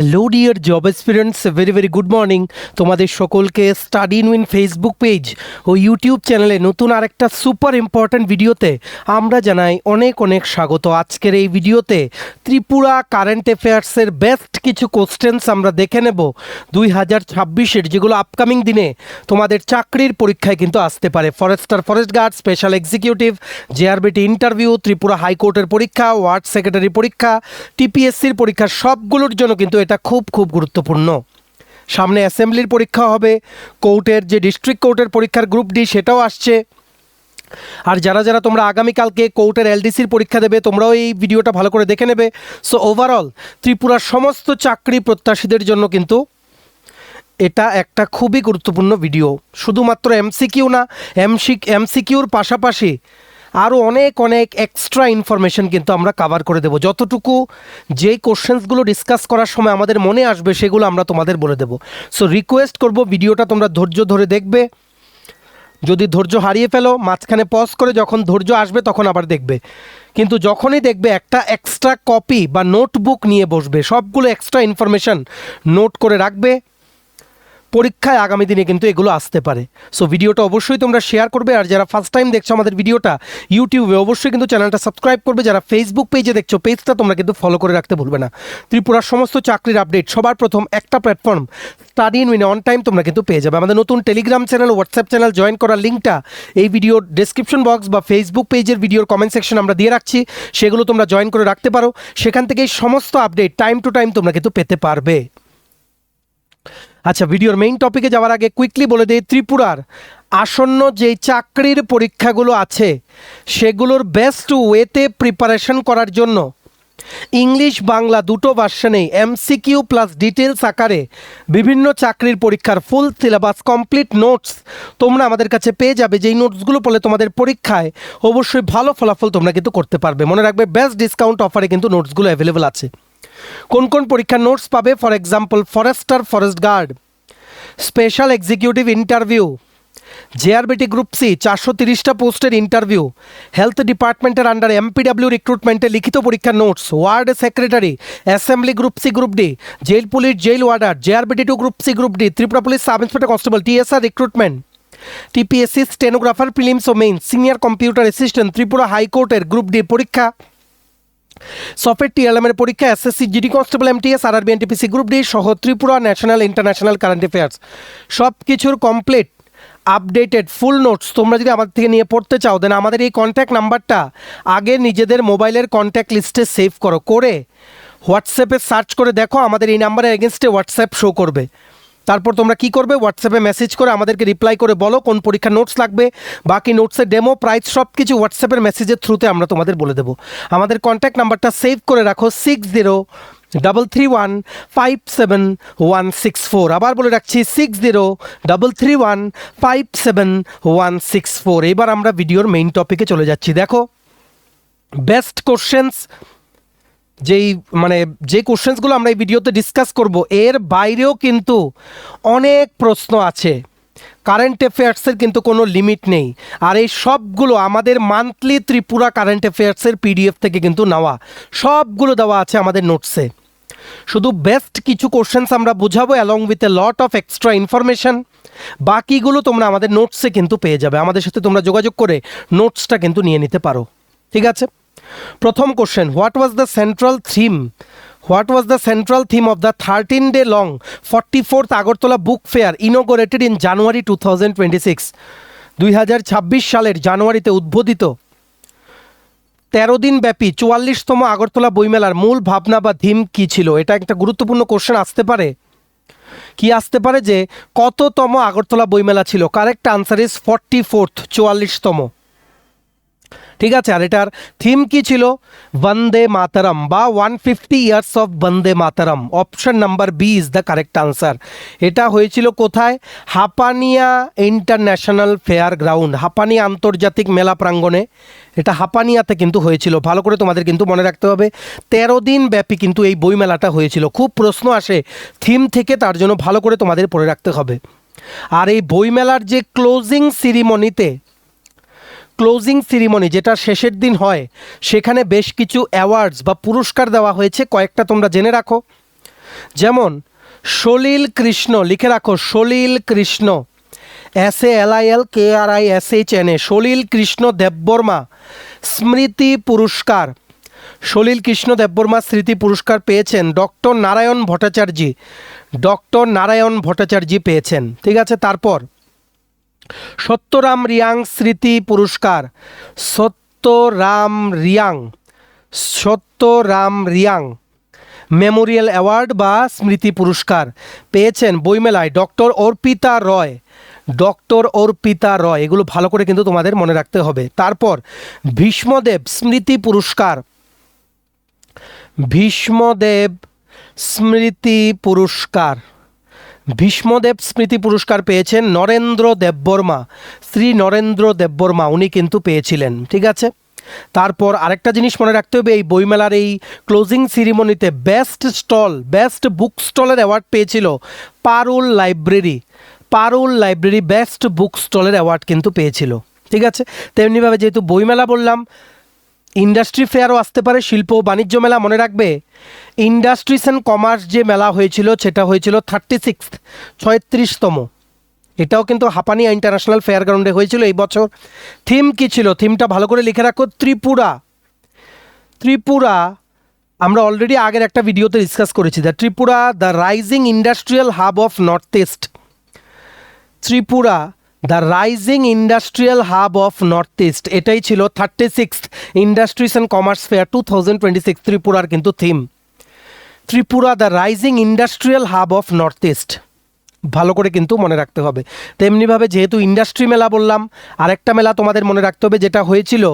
Hello dear job experience, very good morning. তোমাদের সকলকে study in win Facebook page ও YouTube চ্যানেলে নতুন আরেকটা সুপার ইম্পর্ট্যান্ট ভিডিওতে আমরা জানাই অনেক অনেক স্বাগত। আজকের এই ভিডিওতে ত্রিপুরা কারেন্ট অ্যাফেয়ার্সের বেস্ট কিছু কোশ্চেন্স আমরা দেখে নেব 2026-এর, যেগুলো আপকামিং দিনে তোমাদের চাকরির পরীক্ষায় কিন্তু আসতে পারে। Forester, forest guard, special executive, JRBT interview, Tripura হাইকোর্টের পরীক্ষা, ওয়ার্ড সেক্রেটারি পরীক্ষা, টিপিএসসির পরীক্ষা, সবগুলোর জন্য কিন্তু এটা খুব গুরুত্বপূর্ণ। সামনে অ্যাসেম্বলির পরীক্ষা হবে, কোর্টের যে ডিস্ট্রিক্ট কোর্টের পরীক্ষার গ্রুপ ডি সেটাও আসছে। আর যারা তোমরা আগামীকালকে কোর্টের এলডিসির পরীক্ষা দেবে, তোমরাও এই ভিডিওটা ভালো করে দেখে নেবে। সো ওভারঅল ত্রিপুরার সমস্ত চাকরি প্রত্যাশীদের জন্য কিন্তু এটা একটা খুবই গুরুত্বপূর্ণ ভিডিও। শুধুমাত্র এমসিকিউ না, এমসিকিউর পাশাপাশি আরও অনেক এক্সট্রা ইনফরমেশন কিন্তু আমরা কাভার করে দেবো। যতটুকু যেই কোশ্চেন্সগুলো ডিসকাস করার সময় আমাদের মনে আসবে সেগুলো আমরা তোমাদের বলে দেবো। সো রিকোয়েস্ট করব, ভিডিওটা তোমরা ধৈর্য ধরে দেখবে। যদি ধৈর্য হারিয়ে ফেলো, মাঝখানে পজ করে যখন ধৈর্য আসবে তখন আবার দেখবে। কিন্তু যখনই দেখবে একটা এক্সট্রা কপি বা নোটবুক নিয়ে বসবে, সবগুলো এক্সট্রা ইনফরমেশন নোট করে রাখবে। পরীক্ষায় আগামী দিনে কিন্তু এগুলো আসতে পারে। সো ভিডিওটা অবশ্যই তোমরা শেয়ার করবে। আর যারা ফার্স্ট টাইম দেখছো আমাদের ভিডিওটা ইউটিউবে, অবশ্যই কিন্তু চ্যানেলটা সাবস্ক্রাইব করবে। যারা ফেসবুক পেজে দেখছো, পেজটা তোমরা কিন্তু ফলো করে রাখতে ভুলবে না। ত্রিপুরার সমস্ত চাকরির আপডেট সবার প্রথম একটা platform study in win on time তোমরা কিন্তু পেয়ে যাবে। আমাদের নতুন Telegram channel, WhatsApp channel join করার লিঙ্কটা এই ভিডিওর ডেসক্রিপশন বক্স বা ফেসবুক পেজের ভিডিওর কমেন্ট সেকশন আমরা দিয়ে রাখছি, সেগুলো তোমরা জয়েন করে রাখতে পারো। সেখান থেকে সমস্ত আপডেট টাইম টু টাইম তোমরা কিন্তু পেতে পারবে। আচ্ছা, ভিডিওর মেইন টপিকে যাওয়ার আগে কুইকলি বলে দিই, ত্রিপুরার আসন্ন যে চাকরির পরীক্ষাগুলো আছে সেগুলোর বেস্ট ওয়েতে প্রিপারেশন করার জন্য ইংলিশ বাংলা দুটো ভার্সনেই এমসিকিউ প্লাস ডিটেলস আকারে বিভিন্ন চাকরির পরীক্ষার ফুল সিলেবাস কমপ্লিট নোটস তোমরা আমাদের কাছে পেয়ে যাবে। যেই নোটসগুলো পড়লে তোমাদের পরীক্ষায় অবশ্যই ভালো ফলাফল তোমরা কিন্তু করতে পারবে। মনে রাখবে, বেস্ট ডিসকাউন্ট অফারে কিন্তু নোটসগুলো অ্যাভেলেবেল আছে। কোন পরীক্ষার নোটস পাবে? For example, forester, forest guard, special executive interview, JRBT group C 430টা পোস্টের ইন্টারভিউ, হেলথ ডিপার্টমেন্টের আন্ডার এমপিডাব্লিউ রিক্রুটমেন্টের লিখিত পরীক্ষার notes, ward secretary, assembly group C group D, jail police, jail warder, JRBT 2 group C group D, Tripura police sub inspector constable, TSR recruitment, TPSC stenographer prelims ও main, senior computer assistant, Tripura হাইকোর্টের group D পরীক্ষা, software টিএলএমের পরীক্ষা, SSC GD constable, MTS, RRB, NTPC group D সহ Tripura national international current affairs সব কিছুর complete updated ফুল notes তোমরা যদি আমাদের থেকে নিয়ে পড়তে চাও, দেন আমাদের এই কন্ট্যাক্ট নাম্বারটা আগে নিজেদের মোবাইলের কন্ট্যাক্ট লিস্টে সেভ করে হোয়াটসঅ্যাপে সার্চ করে দেখো, আমাদের এই নাম্বারের এগেনস্টে হোয়াটসঅ্যাপ শো করবে। তারপর তোমরা কি করবে, হোয়াটসঅ্যাপে মেসেজ করে আমাদেরকে রিপ্লাই করে বলো কোন পরীক্ষার নোটস লাগবে, বাকি নোটসের ডেমো, প্রাইস সব কিছু হোয়াটসঅ্যাপের মেসেজের থ্রুতে আমরা তোমাদের বলে দেবো। আমাদের কন্ট্যাক্ট নাম্বারটা সেভ করে রাখো 6033157164। আবার বলে রাখছি 6033157164। এবার আমরা ভিডিওর মেইন টপিকে চলে যাচ্ছি। দেখো, বেস্ট কোশ্চেন্স যে কোশ্চেন্সগুলো আমরা এই ভিডিওতে ডিসকাস করব, এর বাইরেও কিন্তু অনেক প্রশ্ন আছে। কারেন্ট অ্যাফেয়ার্সের কিন্তু কোনো লিমিট নেই। আর এই সবগুলো আমাদের মান্থলি ত্রিপুরা কারেন্ট অ্যাফেয়ার্সের পিডিএফ থেকে কিন্তু নেওয়া, সবগুলো দেওয়া আছে আমাদের নোটসে। শুধু বেস্ট কিছু কোশ্চেন্স আমরা বুঝাবো along with a lot of extra information. বাকিগুলো তোমরা আমাদের নোটসে কিন্তু পেয়ে যাবে। আমাদের সাথে তোমরা যোগাযোগ করে নোটসটা কিন্তু নিয়ে নিতে পারো। ঠিক আছে, প্রথম question, what was the central theme of the 13-day long 44th Agartala book fair inaugurated in January 2026? 2026 সালের জানুয়ারিতে উদ্বোধিত 13 দিন ব্যাপী 44তম আগরতলা বইমেলার মূল ভাবনা বা থিম কী ছিল? এটা একটা গুরুত্বপূর্ণ কোশ্চেন আসতে পারে। কি আসতে পারে যে কততম আগরতলা বইমেলা ছিল? Correct answer is 44th, 44তম। ঠিক আছে, আর এটার থিম কি ছিল? বন্দে মাতরম বা 150 years of Vande Mataram. Option number B is the correct answer. এটা হয়েছিল কোথায়? Hapania international fair ground, Hapania আন্তর্জাতিক মেলা প্রাঙ্গণে। এটা হাপানিয়াতে কিন্তু হয়েছিল। ভালো করে তোমাদের কিন্তু মনে রাখতে হবে, 13 দিন ব্যাপী কিন্তু এই বইমেলাটা হয়েছিল। খুব প্রশ্ন আসে থিম থেকে, তার জন্য ভালো করে তোমাদের পড়ে রাখতে হবে। আর এই বইমেলার যে ক্লোজিং সিরিমনি যেটা শেষের দিন হয়, সেখানে বেশ কিছু অ্যাওয়ার্ডস বা পুরস্কার দেওয়া হয়েছে। কয়েকটা তোমরা জেনে রাখো। যেমন সলিল কৃষ্ণ, লিখে রাখো সলিল কৃষ্ণ, SALILKRISHNA, সলিল কৃষ্ণ দেববর্মা স্মৃতি পুরস্কার। সলিল কৃষ্ণ দেববর্মা স্মৃতি পুরস্কার পেয়েছেন ডক্টর নারায়ণ ভট্টাচার্য, ডক্টর নারায়ণ ভট্টাচার্য পেয়েছেন। ঠিক আছে, তারপর সত্যরাম রিয়াং স্মৃতি পুরস্কার, সত্যরাম রিয়াং, সত্যরাম রিয়াং মেমোরিয়াল অ্যাওয়ার্ড বা স্মৃতি পুরস্কার পেয়েছেন বইমেলায় ডক্টর অর্পিতা রয়, ডক্টর অর্পিতা রয়। এগুলো ভালো করে কিন্তু তোমাদের মনে রাখতে হবে। তারপর ভীষ্মদেব স্মৃতি পুরস্কার, ভীষ্মদেব স্মৃতি পুরস্কার, ভীষ্মদেব স্মৃতি পুরস্কার পেয়েছেন নরেন্দ্র দেববর্মা, শ্রী নরেন্দ্র দেববর্মা, উনি কিন্তু পেয়েছিলেন। ঠিক আছে, তারপর আরেকটা জিনিস মনে রাখতে হবে, এই বইমেলার এই ক্লোজিং সিরিমনিতে বেস্ট স্টল, বেস্ট বুক স্টলের অ্যাওয়ার্ড পেয়েছিল Parul library, Parul library best book স্টলের অ্যাওয়ার্ড কিন্তু পেয়েছিল। ঠিক আছে, তেমনিভাবে যেহেতু বইমেলা বললাম, ইন্ডাস্ট্রি ফেয়ারও আসতে পারে, শিল্প ও বাণিজ্য মেলা। মনে রাখবে ইন্ডাস্ট্রিজ অ্যান্ড কমার্স যে মেলা হয়েছিল সেটা হয়েছিল 36তম, এটাও কিন্তু হাপানিয়া ইন্টারন্যাশনাল ফেয়ার গ্রাউন্ডে হয়েছিল এই বছর। থিম কী ছিল, থিমটা ভালো করে লিখে রাখো, ত্রিপুরা। ত্রিপুরা আমরা অলরেডি আগের একটা ভিডিওতে ডিসকাস করেছি, the Tripura the rising industrial hub of north east, Tripura the rising industrial hub of north east, এটাই ছিল 36th industries and commerce fair 2026 ত্রিপুরার কিন্তু theme, Tripura the rising industrial hub of north east. ভালো করে কিন্তু মনে রাখতে হবে। তেমনিভাবে যেহেতু ইন্ডাস্ট্রি মেলা বললাম, আরেকটা মেলা তোমাদের মনে রাখতে হবে যেটা হয়েছিল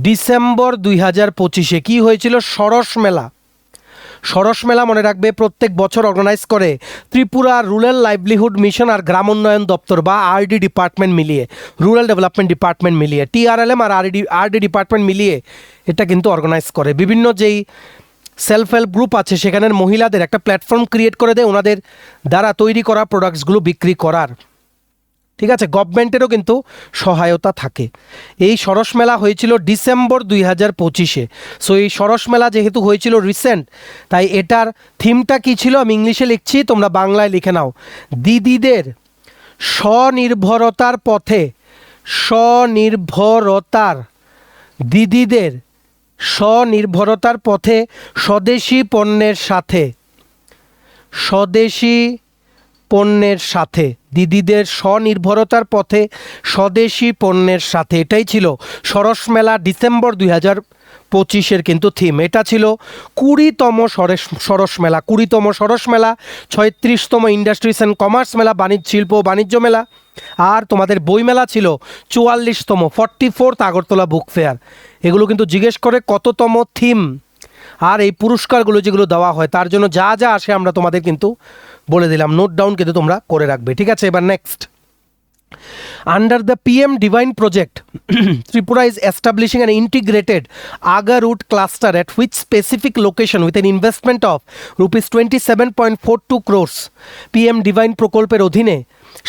ডিসেম্বর 2025-এ। কী হয়েছিল? সরস মেলা। সরস মেলা মনে রাখবে প্রত্যেক বছর অর্গানাইজ করে ত্রিপুরা রুরাল লাইভলিহুড মিশন আর গ্রাম উন্নয়ন দপ্তর বা RD ডিপার্টমেন্ট মিলিয়ে, রুরাল ডেভেলপমেন্ট ডিপার্টমেন্ট মিলিয়ে, TRLM আর RD ডিপার্টমেন্ট মিলিয়ে এটা কিন্তু অর্গানাইজ করে। বিভিন্ন যেই সেলফ হেল্প গ্রুপ আছে সেখানের মহিলাদের একটা প্ল্যাটফর্ম ক্রিয়েট করে দেয় ওনাদের দ্বারা তৈরি করা প্রোডাক্টসগুলো বিক্রি করার। ঠিক আছে, গভর্নমেন্টেরও কিন্তু সহায়তা থাকে। এই সরস মেলা হয়েছিল ডিসেম্বর 2025-এ। সো এই সরস মেলা যেহেতু হয়েছিল রিসেন্ট, তাই এটার থিমটা কী ছিল আমি ইংলিশে লিখছি, তোমরা বাংলায় লিখে নাও। দিদিদের স্বনির্ভরতার পথে, স্বনির্ভরতার, দিদিদের স্বনির্ভরতার পথে স্বদেশি পণ্যের সাথে, স্বদেশি পণ্যের সাথে, দিদিদের স্বনির্ভরতার পথে স্বদেশি পণ্যের সাথে, এটাই ছিল সরস মেলা ডিসেম্বর 2025-এর কিন্তু থিম। এটা ছিল 20তম সরস মেলা, 20তম সরস মেলা, 36তম ইন্ডাস্ট্রিজ অ্যান্ড কমার্স মেলা, শিল্প ও বাণিজ্য মেলা। আর তোমাদের বইমেলা ছিল 44তম, 44th আগরতলা বুক ফেয়ার। এগুলো কিন্তু জিজ্ঞেস করে কততম থিম আর এই পুরস্কারগুলো যেগুলো দেওয়া হয় তার জন্য যা যা আসে আমরা তোমাদের কিন্তু বলে দিলাম, নোট ডাউন কিন্তু তোমরা করে রাখবে। ঠিক আছে, এবার next. Under the PM Divine project, Tripura is establishing an integrated Aga route cluster at which specific location with an investment of rupees 27.42 crores. PM Divine প্রকল্পের অধীনে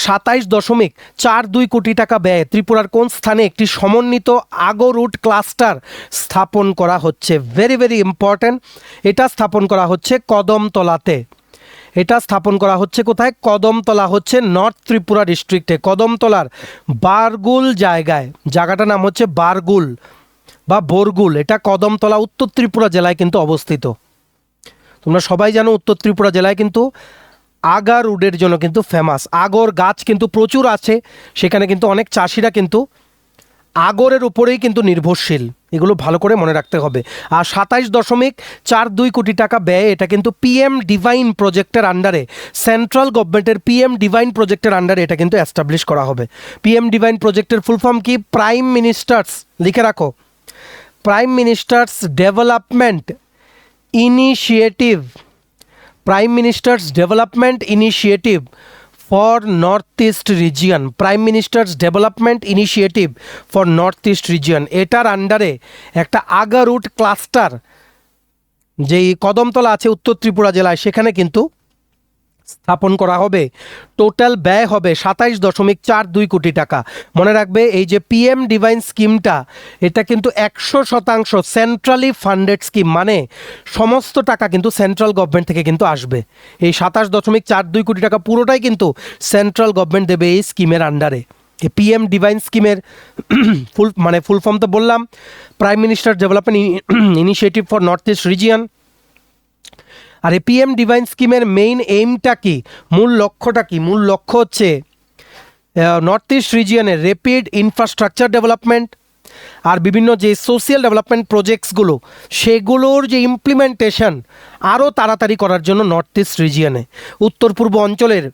27.42 কোটি টাকা ব্যয়ে ত্রিপুরার কোন স্থানে একটি সমন্বিত আগো রুট ক্লাস্টার স্থাপন করা হচ্ছে? Very very important. এটা স্থাপন করা হচ্ছে কদমতলাতে। এটা স্থাপন করা হচ্ছে কোথায়? কদমতলা হচ্ছে নর্থ ত্রিপুরা ডিস্ট্রিক্টে, কদমতলার বারগুল জায়গায়। জায়গাটার নাম হচ্ছে বারগুল বা বরগুল। এটা কদমতলা উত্তর ত্রিপুরা জেলায় কিন্তু অবস্থিত। তোমরা সবাই জানো উত্তর ত্রিপুরা জেলায় কিন্তু আগা রুডের জন্য কিন্তু ফেমাস। আগর গাছ কিন্তু প্রচুর আছে সেখানে, কিন্তু অনেক চাষিরা কিন্তু আগরের উপরেই কিন্তু নির্ভরশীল। এগুলো ভালো করে মনে রাখতে হবে। আর 27.42 কোটি টাকা ব্যয়ে এটা কিন্তু PM ডিভাইন প্রজেক্টের আন্ডারে, সেন্ট্রাল গভর্নমেন্টের PM ডিভাইন প্রজেক্টের আন্ডারে এটা কিন্তু এস্টাবলিশ করা হবে। PM ডিভাইন প্রজেক্টের ফুল ফর্ম কি? প্রাইম মিনিস্টার্স, লিখে রাখো, prime ministers development initiative, prime ministers development initiative for north east region, prime ministers development initiative for north east region. এটার আন্ডারে একটা আগা রুট ক্লাস্টার যেই কদমতলা আছে উত্তর ত্রিপুরা জেলায় সেখানে কিন্তু স্থাপন করা হবে। টোটাল ব্যয় হবে 27.42 কোটি টাকা। মনে রাখবে এই যে পিএম ডিভাইন স্কিমটা, এটা কিন্তু 100% সেন্ট্রালি ফান্ডেড স্কিম, মানে সমস্ত টাকা কিন্তু সেন্ট্রাল গভর্নমেন্ট থেকে কিন্তু আসবে। এই 27.42 কোটি টাকা পুরোটাই কিন্তু সেন্ট্রাল গভর্নমেন্ট দেবে এই স্কিমের আন্ডারে। এই পিএম ডিভাইন স্কিমের ফুল ফর্ম তো বললাম, prime minister development initiative for north east region. আর এই পিএম ডিভাইন স্কিমের মেইন এইমটা কি, মূল লক্ষ্যটা কি? মূল লক্ষ্য হচ্ছে নর্থ ইস্ট রিজিয়নের র্যাপিড ইনফ্রাস্ট্রাকচার ডেভেলপমেন্ট আর বিভিন্ন যে সোশিয়াল ডেভেলপমেন্ট প্রজেক্টসগুলো, সেগুলোর যে ইমপ্লিমেন্টেশন আরও তাড়াতাড়ি করার জন্য নর্থ ইস্ট রিজিয়নে উত্তর পূর্ব অঞ্চলের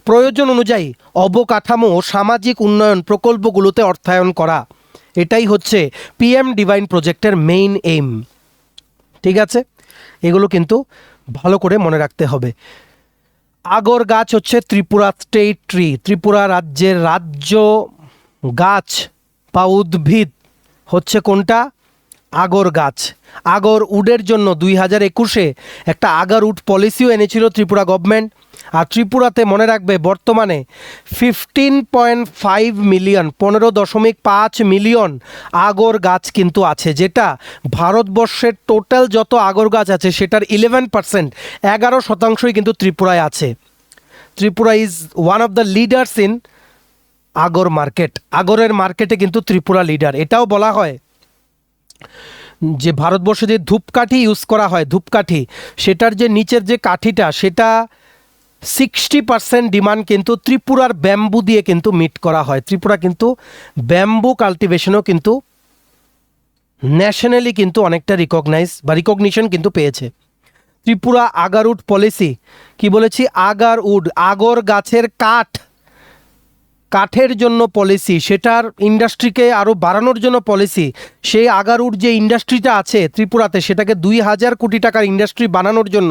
প্রয়োজন অনুযায়ী অবকাঠামো ও সামাজিক উন্নয়ন প্রকল্পগুলোতে অর্থায়ন করা, এটাই হচ্ছে পিএম ডিভাইন প্রজেক্টের মেইন এইম। ঠিক আছে, এগুলো কিন্তু ভালো করে মনে রাখতে হবে। আগর গাছ হচ্ছে ত্রিপুরা স্টেট ট্রি, ত্রিপুরা রাজ্যের রাজ্য গাছ বা উদ্ভিদ হচ্ছে কোনটা? আগর গাছ। আগর উডের জন্য 2021-এ একটা আগর উড পলিসিও এনেছিল ত্রিপুরা গভর্নমেন্ট। আর ত্রিপুরাতে মনে রাখবে বর্তমানে 15.5 মিলিয়ন, 15.5 মিলিয়ন আগর গাছ কিন্তু আছে, যেটা ভারতবর্ষের টোটাল যত আগর গাছ আছে সেটার 11%, 11%ই কিন্তু ত্রিপুরায় আছে। Tripura is one of the leaders in agar market. আগরের মার্কেটে কিন্তু ত্রিপুরা লিডার। এটাও বলা হয় যে ভারতবর্ষে যে ধূপকাঠি ইউজ করা হয়, ধূপকাঠি, সেটার যে নিচের যে কাঠিটা, সেটা 60% ডিমান্ড কিন্তু ত্রিপুরার ব্যাম্বু দিয়ে কিন্তু মিট করা হয়। ত্রিপুরা কিন্তু ব্যাম্বু কাল্টিভেশনও কিন্তু ন্যাশনালি কিন্তু অনেকটা রিকগনিশন কিন্তু পেয়েছে। ত্রিপুরা আগারউড পলিসি, কি বলেছি? আগারউড, আগর গাছের কাঠের জন্য পলিসি, সেটার ইন্ডাস্ট্রিকে আরও বাড়ানোর জন্য পলিসি। সেই আগারউড যে ইন্ডাস্ট্রিটা আছে ত্রিপুরাতে, সেটাকে 2000 কোটি টাকার ইন্ডাস্ট্রি বানানোর জন্য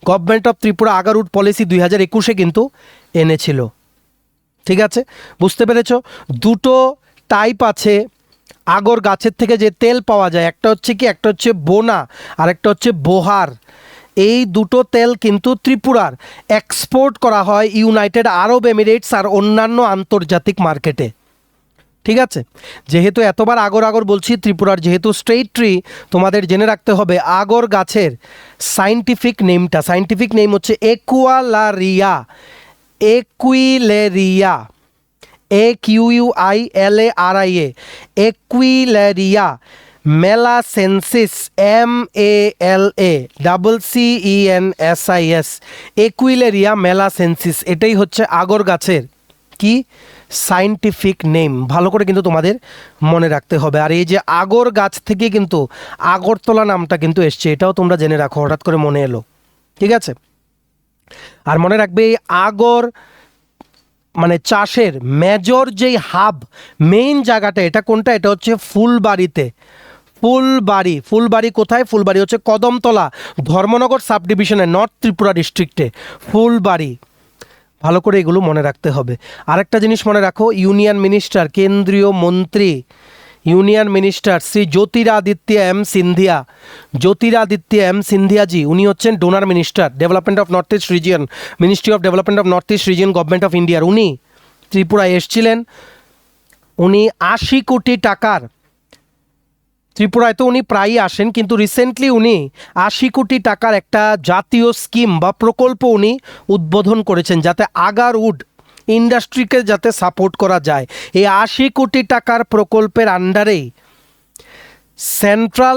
গভর্নমেন্ট অফ ত্রিপুরা আগারউড পলিসি 2021-এ কিন্তু এনেছিল। ঠিক আছে, বুঝতে পেরেছ? দুটো টাইপ আছে আগর গাছের থেকে যে তেল পাওয়া যায়, একটা হচ্ছে কি, একটা হচ্ছে বোনা আর একটা হচ্ছে বোহার। এই দুটো তেল কিন্তু ত্রিপুরার এক্সপোর্ট করা হয় ইউনাইটেড আরব এমিরেটস আর অন্যান্য আন্তর্জাতিক মার্কেটে। ঠিক আছে, যেহেতু এতবার আগর বলছি, ত্রিপুরার যেহেতু স্টেট ট্রি, তোমাদের জেনে রাখতে হবে আগর গাছের সাইন্টিফিক নেম হচ্ছে একুইলেরিয়া। AQUILARIA, একুইলেরিয়া মেলাসেন্সিস, MALACENSIS, একুইলেরিয়া মেলাসেন্সিস, এটাই হচ্ছে আগর গাছের কি সাইন্টিফিক নেম। ভালো করে কিন্তু তোমাদের মনে রাখতে হবে। আর এই যে আগর গাছ থেকে কিন্তু আগরতলা নামটা কিন্তু এসছে, এটাও তোমরা জেনে রাখো, হঠাৎ করে মনে এলো। ঠিক আছে, আর মনে রাখবে এই আগর মানে চাষের মেজর যেই হাব, মেইন জায়গাটা, এটা কোনটা? এটা হচ্ছে ফুলবাড়িতে। ফুলবাড়ি কোথায়? ফুলবাড়ি হচ্ছে কদমতলা ধর্মনগর সাব ডিভিশনে, নর্থ ত্রিপুরা ডিস্ট্রিক্টে ফুলবাড়ি। ভালো করে এগুলো মনে রাখতে হবে। আরেকটা জিনিস মনে রাখো, ইউনিয়ন মিনিস্টার, কেন্দ্রীয় মন্ত্রী, union minister Shri Jyotiraditya M সিন্ধিয়াজি, উনি হচ্ছেন DoNER minister, development of north east region, ministry of development of north east region, government of ইন্ডিয়ার। উনি ত্রিপুরায় এসছিলেন। উনি 80 কোটি টাকার, ত্রিপুরায় তো উনি প্রায়ই আসেন, কিন্তু রিসেন্টলি উনি 80 কোটি টাকার একটা জাতীয় স্কিম বা প্রকল্প উনি উদ্বোধন করেছেন, যাতে আগারউড ইন্ডাস্ট্রিকে যাতে সাপোর্ট করা যায়। এই 80 কোটি টাকার প্রকল্পের আন্ডারেই সেন্টার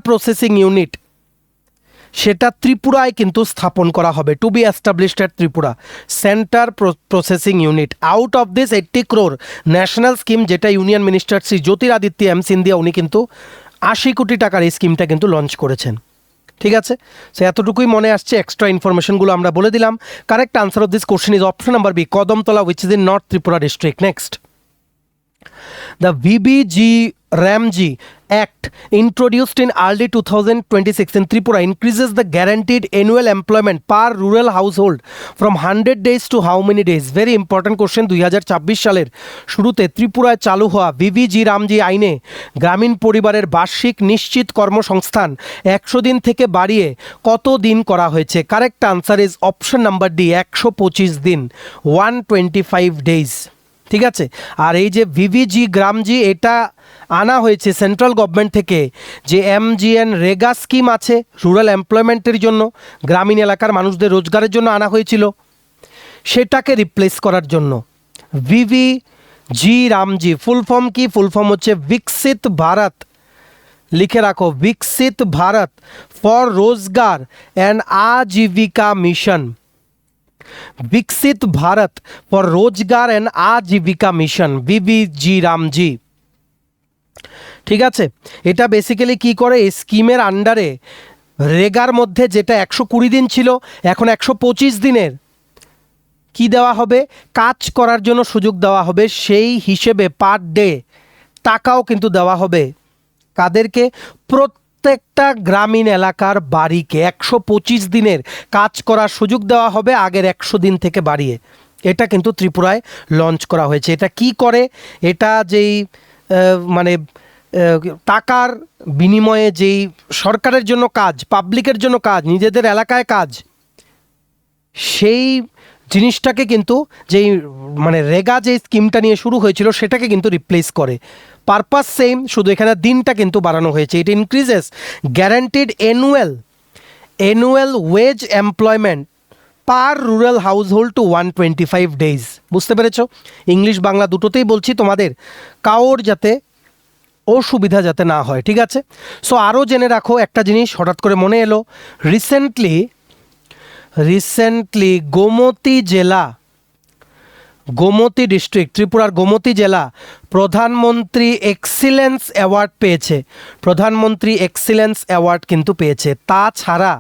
প্রসেসিং ইউনিট সেটা ত্রিপুরায় কিন্তু স্থাপন করা হবে, to be established at Tripura centre processing unit. Out of this 80 crore national scheme, যেটা union minister Shri Jyotiraditya M Scindia উনি কিন্তু 80 কোটি টাকার এই স্কিমটা কিন্তু লঞ্চ করেছেন। ঠিক আছে, সে এতটুকুই মনে আসছে। এক্সট্রা ইনফরমেশনগুলো আমরা বলে দিলাম। Correct answer of this question is option number B, Kadamtala, which is in north Tripura district. Next, the VBG Ramji Act introduced in early 2026 in Tripura increases the guaranteed annual employment per rural household from 100 days to how many days? Very important question. 2026 সালের শুরুতে ত্রিপুরায় চালু হওয়া ভিভিজি রামজি আইনে গ্রামীণ পরিবারের বার্ষিক নিশ্চিত কর্মসংস্থান 100 দিন থেকে বাড়িয়ে কত দিন করা হয়েছে? Correct answer is option number D, 125 দিন, 125 ডেজ। ঠিক আছে, আর এই যে ভিভিজি গ্রামজি এটা আনা হয়েছে সেন্ট্রাল গভর্নমেন্ট থেকে, যে এমজিএন রেগা স্কিম আছে রুরাল এমপ্লয়মেন্টের জন্য, গ্রামীণ এলাকার মানুষদের রোজগারের জন্য আনা হয়েছিল, সেটাকে রিপ্লেস করার জন্য। ভিভিজি রামজি ফুল ফর্ম কি? ফুল ফর্ম হচ্ছে বিকশিত ভারত, লিখে রাখো, বিকশিত ভারত ফর রোজগার অ্যান্ড আজীবিকা মিশন। विकसित भारत फॉर रोजगार एंड आजीविका मिशन, ভিভিজি রামজি। ঠিক আছে, এটা বেসিক্যালি কি করে? এই স্কিমের আন্ডারে রেগার মধ্যে যেটা 120 দিন ছিল এখন 125 দিনের কি দেওয়া হবে? কাজ করার জন্য সুযোগ দেওয়া হবে, সেই হিসেবে পার ডে টাকাও কিন্তু দেওয়া হবে। কাদেরকে? প্রত্যেকটা গ্রামীণ এলাকার বাড়িকে 125 দিনের কাজ করার সুযোগ দেওয়া হবে আগের 100 দিন থেকে বাড়িয়ে। এটা কিন্তু ত্রিপুরায় লঞ্চ করা হয়েছে। এটা কি করে? এটা যেই মানে টাকার বিনিময়ে যেই সরকারের জন্য কাজ, পাবলিকের জন্য কাজ, নিজেদের এলাকায় কাজ, সেই জিনিসটাকে কিন্তু যেই মানে রেগা যে স্কিমটা নিয়ে শুরু হয়েছিল সেটাকে কিন্তু রিপ্লেস করে। পারপাস সেম, শুধু এখানে দিনটা কিন্তু বাড়ানো হয়েছে। It increases guaranteed annual wage employment per rural household to 125 days. বুঝতে পেরেছো? ইংলিশ বাংলা দুটোতেই বলছি, তোমাদের কারোর যাতে অসুবিধা যাতে না হয়। ঠিক আছে, সো আরও জেনে রাখো একটা জিনিস হঠাৎ করে মনে এলো, রিসেন্টলি গোমতী ডিস্ট্রিক্ট, ত্রিপুরার গোমতী জেলা প্রধানমন্ত্রী এক্সিলেন্স অ্যাওয়ার্ড পেয়েছে। প্রধানমন্ত্রী এক্সিলেন্স অ্যাওয়ার্ড কিন্তু পেয়েছে। তাছাড়া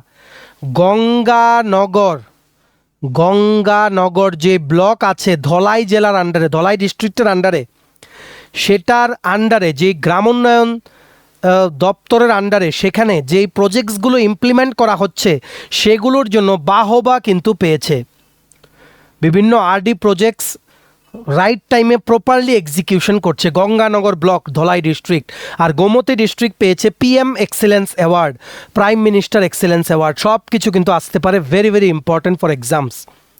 গঙ্গানগর যে ব্লক আছে ধলাই জেলার আন্ডারে, ধলাই ডিস্ট্রিক্টের আন্ডারে, সেটার আন্ডারে যেই গ্রাম উন্নয়ন দপ্তরের আন্ডারে সেখানে যেই প্রজেক্টসগুলো ইমপ্লিমেন্ট করা হচ্ছে সেগুলোর জন্য বাহবা কিন্তু পেয়েছে। বিভিন্ন আরডি প্রজেক্টস রাইট টাইমে প্রপারলি এক্সিকিউশন করছে গঙ্গানগর ব্লক, ধলাই ডিস্ট্রিক্ট। আর গোমতী ডিস্ট্রিক্ট পেয়েছে PM excellence award, prime minister excellence award. সব কিছু কিন্তু আসতে পারে, very very important for exams.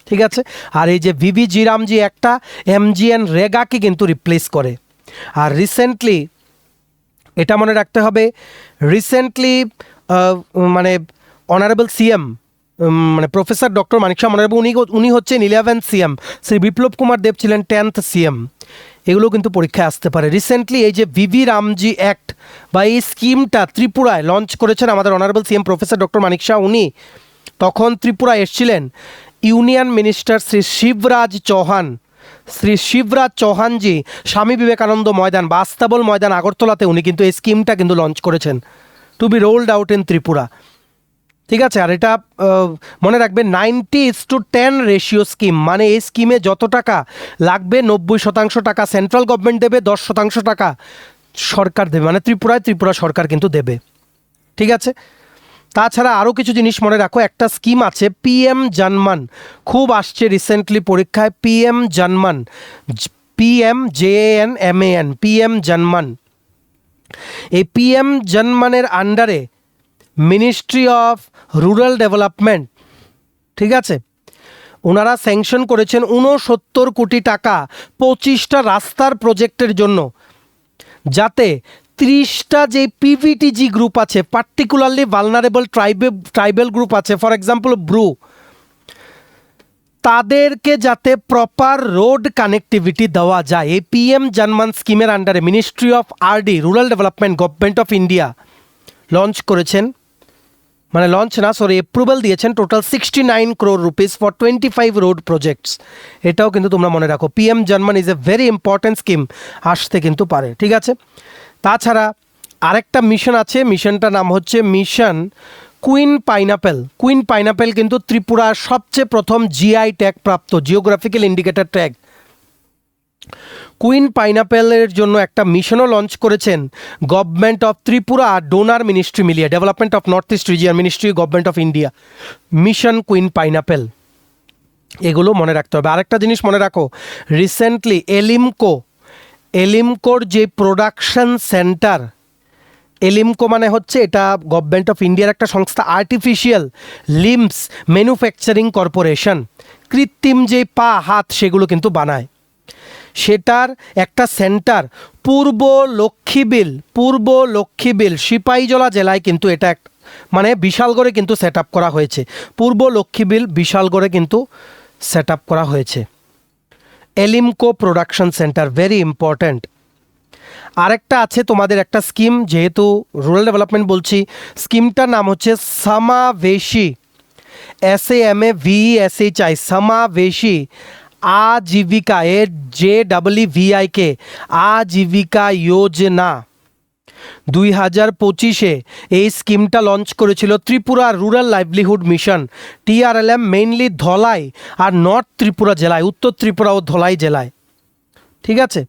ঠিক আছে, আর এই যে ভিভিজি রামজি একটা এমজিএন রেগাকে কিন্তু রিপ্লেস করে। আর রিসেন্টলি এটা মনে রাখতে হবে, রিসেন্টলি মানে অনারেবল সিএম মানে প্রফেসর ডক্টর মানিক শাহ অনারেবল উনি হচ্ছেন 11th সিএম, শ্রী বিপ্লব কুমার দেব ছিলেন 10th সিএম। এগুলো কিন্তু পরীক্ষায় আসতে পারে। রিসেন্টলি এই যে ভিভি রামজি অ্যাক্ট বা এই স্কিমটা ত্রিপুরায় লঞ্চ করেছেন আমাদের অনারেবল সিএম প্রফেসর ডক্টর মানিক শাহ। উনি তখন ত্রিপুরায় এসেছিলেন ইউনিয়ন মিনিস্টার শ্রী শিবরাজ চৌহানজি স্বামী বিবেকানন্দ ময়দান বা আস্তাবল ময়দান আগরতলাতে উনি কিন্তু এই স্কিমটা কিন্তু লঞ্চ করেছেন, to be rolled out in Tripura. ঠিক আছে, আর এটা মনে রাখবে 90:10 রেশিও স্কিম, মানে এই স্কিমে যত টাকা লাগবে 90% টাকা সেন্ট্রাল গভর্নমেন্ট দেবে, 10% টাকা সরকার দেবে, মানে ত্রিপুরা সরকার কিন্তু দেবে। ঠিক আছে, তাছাড়া আরও কিছু জিনিস মনে রাখো। একটা স্কিম আছে পিএম জনমান, খুব আসছে রিসেন্টলি পরীক্ষায়, পিএম জনমান, PMJANMAN, পিএম জনমান। এই পিএম জনমানের আন্ডারে মিনিস্ট্রি অফ রুরাল ডেভেলপমেন্ট, ঠিক আছে, ওনারা স্যাংশন করেছেন 69 কোটি টাকা 25টা রাস্তার প্রজেক্টের জন্য, যাতে 30টা যে পিভিটিজি গ্রুপ আছে, পার্টিকুলারলি ভালনারেবল ট্রাইবেল গ্রুপ আছে, ফর এক্সাম্পল ব্রু, তাদেরকে যাতে প্রপার রোড কানেক্টিভিটি দেওয়া যায়। এই পিএম জনমান স্কিমের আন্ডারে ministry of RD rural development government of India launch করেছেন, মানে লঞ্চ না সরি অ্যাপ্রুভাল দিয়েছেন total 69 crore rupees for 25 road projects. এটাও কিন্তু তোমরা মনে রাখো, PM Janman is a very important scheme, আসতে কিন্তু পারে। ঠিক আছে, তাছাড়া আরেকটা মিশন আছে, মিশনটার নাম হচ্ছে মিশন কুইন পাইনাপেল কিন্তু ত্রিপুরার সবচেয়ে প্রথম জিআই ট্যাগ প্রাপ্ত, জিওগ্রাফিক্যাল ইন্ডিকেটর ট্যাগ। কুইন পাইনাপেলের জন্য একটা মিশনও লঞ্চ করেছেন গভর্নমেন্ট অফ ত্রিপুরা আর ডোনার মিনিস্ট্রি মিলিয়ে, development of north east region ministry, government of India, mission queen pineapple. এগুলো মনে রাখতে হবে। আরেকটা জিনিস মনে রাখো, রিসেন্টলি এলিমকোর যে প্রোডাকশন সেন্টার, এলিমকো মানে হচ্ছে এটা গভর্নমেন্ট অফ ইন্ডিয়ার একটা সংস্থা, আর্টিফিশিয়াল লিম্বস ম্যানুফ্যাকচারিং কর্পোরেশন, কৃত্রিম যে পা হাত সেগুলো কিন্তু বানায়, সেটার একটা সেন্টার পূর্ব লক্ষ্মীবিল সিপাহীজলা জেলায় কিন্তু এটা মানে বিশালগড়ে কিন্তু সেট আপ করা হয়েছে। পূর্ব লক্ষ্মীবিল বিশালগড়ে কিন্তু সেট আপ করা হয়েছে ALIMCO production centre, very important. আরেকটা আছে তোমাদের একটা স্কিম, যেহেতু রুরাল ডেভেলপমেন্ট বলছি, স্কিমটার নাম হচ্ছে সমাবেশী, SAMAVESHI, সমাবেশী আজীবিকা, JEEVIK, আজীবিকা যোজনা। 2025-এ এই স্কিমটা লঞ্চ করেছিল Tripura rural livelihood mission, TRLM, mainly Dhalai আর নর্থ ত্রিপুরা জেলায়, উত্তর ত্রিপুরা ও ধলাই জেলায়। ঠিক আছে,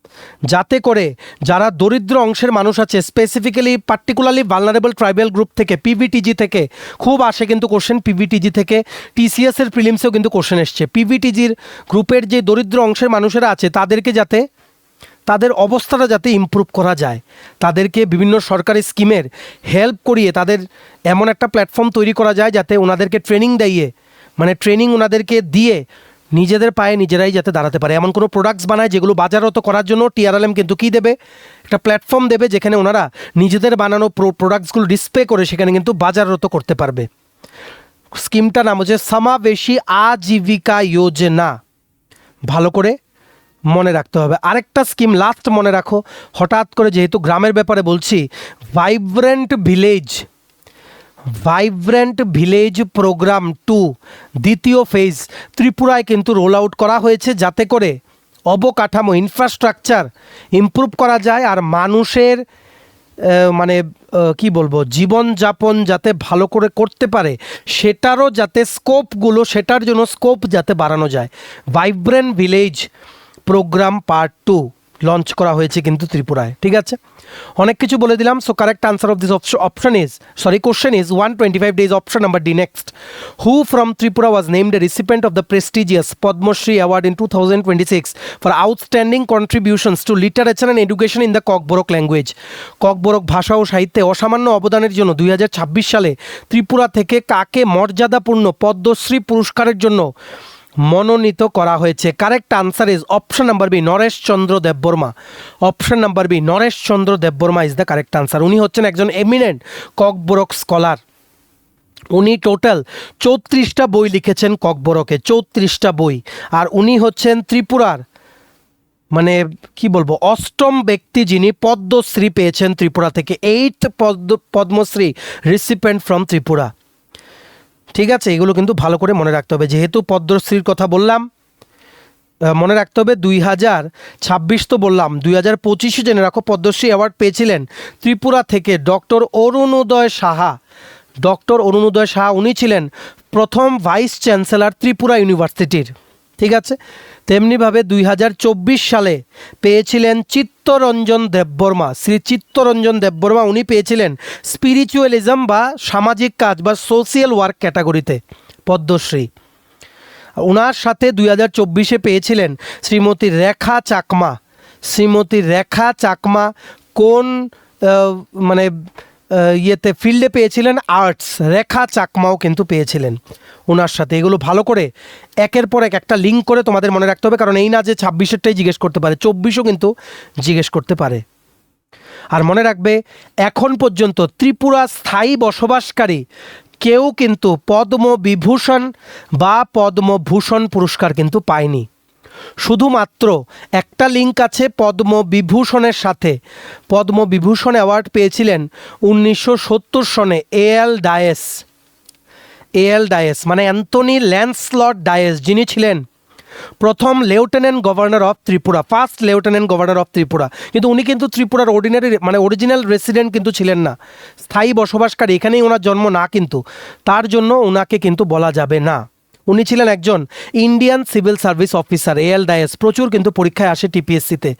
যাতে করে যারা দরিদ্র অংশের মানুষ আছে, specifically particularly vulnerable tribal group থেকে, PVTG থেকে খুব আসে কিন্তু কোশ্চেন, PVTG থেকে TCS-এর প্রিলিমসেও কিন্তু কোশ্চেন এসছে। PVTGর গ্রুপের যে দরিদ্র অংশের মানুষেরা আছে তাদেরকে যাতে তাদের অবস্থাটা যাতে ইমপ্রুভ করা যায়, তাদেরকে বিভিন্ন সরকারি স্কিমের হেল্প করিয়ে তাদের এমন একটা প্ল্যাটফর্ম তৈরি করা যায় যাতে ওনাদেরকে ট্রেনিং ওনাদেরকে দিয়ে নিজেদের পায়ে নিজেরাই যাতে দাঁড়াতে পারে, এমন কোনো প্রোডাক্টস বানায় যেগুলো বাজারত করার জন্য TRLM কিন্তু কী দেবে, একটা প্ল্যাটফর্ম দেবে যেখানে ওনারা নিজেদের বানানো প্রোডাক্টসগুলো ডিসপ্লে করে সেখানে কিন্তু বাজারত করতে পারবে। স্কিমটার নাম হচ্ছে সমাবেশী আজীবিকা যোজনা, ভালো করে মনে রাখতে হবে। আরেকটা স্কিম লাস্ট মনে রাখো, হঠাৎ করে যেহেতু গ্রামের ব্যাপারে বলছি, ভাইব্রেন্ট ভিলেজ প্রোগ্রাম 2 দ্বিতীয় ফেজ ত্রিপুরায় কিন্তু রোল আউট করা হয়েছে, যাতে করে অবকাঠামো ইনফ্রাস্ট্রাকচার ইমপ্রুভ করা যায় আর মানুষের জীবনযাপন যাতে ভালো করে করতে পারে সেটার জন্য স্কোপ যাতে বাড়ানো যায়। Vibrant village programme part 2 launch করা হয়েছে কিন্তু ত্রিপুরায়। ঠিক আছে, অনেক কিছু বলে দিলাম। So correct answer of this question is 125 days, option number D. Next, who from Tripura was named a recipient of the prestigious Padma Shri Award in 2026 for outstanding contributions to literature and education in the Kokborok language? Kokborok ভাষা ও সাহিত্যে অসামান্য অবদানের জন্য 2026 সালে ত্রিপুরা থেকে কাকে মর্যাদাপূর্ণ পদ্মশ্রী পুরস্কারের জন্য মনোনীত করা হয়েছে? Correct answer is option number B, Naresh Chandra Debbarma. Option number B, Naresh Chandra Debbarma is the correct answer. উনি হচ্ছেন একজন এমিনেন্ট ককবরক স্কলার। উনি টোটাল 34টা বই লিখেছেন ককবরকে, 34টা বই। আর উনি হচ্ছেন ত্রিপুরার অষ্টম ব্যক্তি যিনি পদ্মশ্রী পেয়েছেন ত্রিপুরা থেকে, 8th Padmashri recipient from Tripura. ঠিক আছে, এগুলো কিন্তু ভালো করে মনে রাখতে হবে। যেহেতু পদ্মশ্রীর কথা বললাম, মনে রাখতে হবে 2026 তো বললাম, 2025 জেনে রাখো পদ্মশ্রী অ্যাওয়ার্ড পেয়েছিলেন ত্রিপুরা থেকে ডক্টর অরুণোদয় সাহা। উনি ছিলেন প্রথম ভাইস চ্যান্সেলর ত্রিপুরা ইউনিভার্সিটির। ঠিক আছে, তেমনিভাবে 2024 সালে পেয়েছিলেন চিত্তরঞ্জন দেববর্মা, শ্রী চিত্তরঞ্জন দেববর্মা। উনি পেয়েছিলেন স্পিরিচুয়ালিজম বা সামাজিক কাজ বা সোশিয়াল ওয়ার্ক ক্যাটাগরিতে পদ্মশ্রী। ওনার সাথে 2024-এ পেয়েছিলেন শ্রীমতী রেখা চাকমা কোন ফিল্ডে পেয়েছিলেন? আর্টস। রেখা চাকমাও কিন্তু পেয়েছিলেন ওনার সাথে। এগুলো ভালো করে একের পর একটা লিঙ্ক করে তোমাদের মনে রাখতে হবে, কারণ এই না যে 26-এরটাই জিজ্ঞেস করতে পারে, 24ও কিন্তু জিজ্ঞেস করতে পারে। আর মনে রাখবে, এখন পর্যন্ত ত্রিপুরা স্থায়ী বসবাসকারী কেউ কিন্তু পদ্মবিভূষণ বা পদ্মভূষণ পুরস্কার কিন্তু পায়নি। শুধুমাত্র একটা লিঙ্ক আছে পদ্মবিভূষণের সাথে। পদ্মবিভূষণ অ্যাওয়ার্ড পেয়েছিলেন 1970 সনে AL dies, Anthony Lancelot dies, যিনি ছিলেন প্রথম lieutenant governor of Tripura, first lieutenant governor of Tripura. কিন্তু উনি কিন্তু ত্রিপুরার অরিজিনাল রেসিডেন্ট কিন্তু ছিলেন না, স্থায়ী বসবাসকারী, এখানেই ওনার জন্ম না, কিন্তু তার জন্য ওনাকে কিন্তু বলা যাবে না। উনি ছিলেন একজন Indian civil service officer, AL dies, প্রচুর কিন্তু পরীক্ষায় আসে টিপিএসসিতে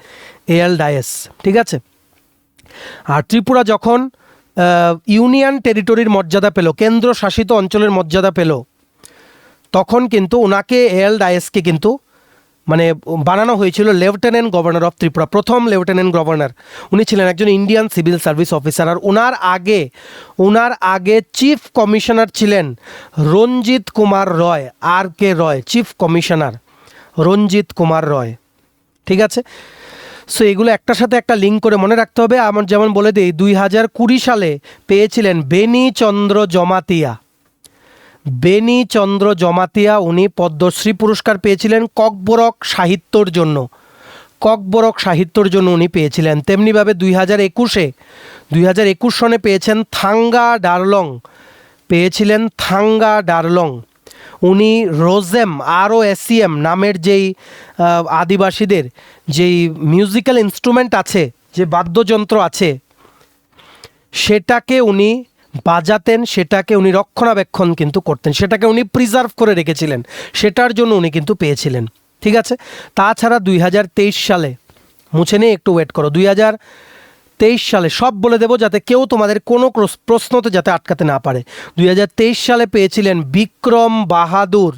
এএল ডায়েস, ঠিক আছে। আর ত্রিপুরা যখন ইউনিয়ন টেরিটরির মর্যাদা পেল, কেন্দ্র শাসিত অঞ্চলের মর্যাদা পেল, তখন কিন্তু ওনাকে এএল ডায়েসকে কিন্তু মানে বানানো হয়েছিল লেফটেন্যান্ট গভর্নর অফ ত্রিপুরা, প্রথম লেফটেন্যান্ট গভর্নর। উনি ছিলেন একজন ইন্ডিয়ান সিভিল সার্ভিস অফিসার। আর ওনার আগে চিফ কমিশনার ছিলেন রঞ্জিত কুমার রয়, আর কে রয়, চিফ কমিশনার রঞ্জিত কুমার রয়, ঠিক আছে। সো এগুলো একটার সাথে একটা লিঙ্ক করে মনে রাখতে হবে। আমার যেমন বলে দিই, 2020 সালে পেয়েছিলেন বেনি চন্দ্র জমাতিয়া, উনি পদ্মশ্রী পুরস্কার পেয়েছিলেন ককবরক সাহিত্যর জন্য উনি পেয়েছিলেন। তেমনিভাবে 2021 সনে পেয়েছেন থাঙ্গা ডারলং, উনি রোজেম ROSEM নামের যেই আদিবাসীদের যেই মিউজিক্যাল ইনস্ট্রুমেন্ট আছে, যে বাদ্যযন্ত্র আছে, সেটাকে উনি বাজাতেন, সেটাকে উনি রক্ষণাবেক্ষণ কিন্তু করতেন, সেটাকে উনি প্রিজার্ভ করে রেখেছিলেন, সেটার জন্য উনি কিন্তু পেয়েছিলেন, ঠিক আছে। তাছাড়া 2023 সালে, মুছে নিয়ে একটু ওয়েট করো, 2023 সালে সব বলে দেবো যাতে কেউ তোমাদের কোনো প্রশ্নতে যাতে আটকাতে না পারে। 2023 সালে পেয়েছিলেন বিক্রম বাহাদুর,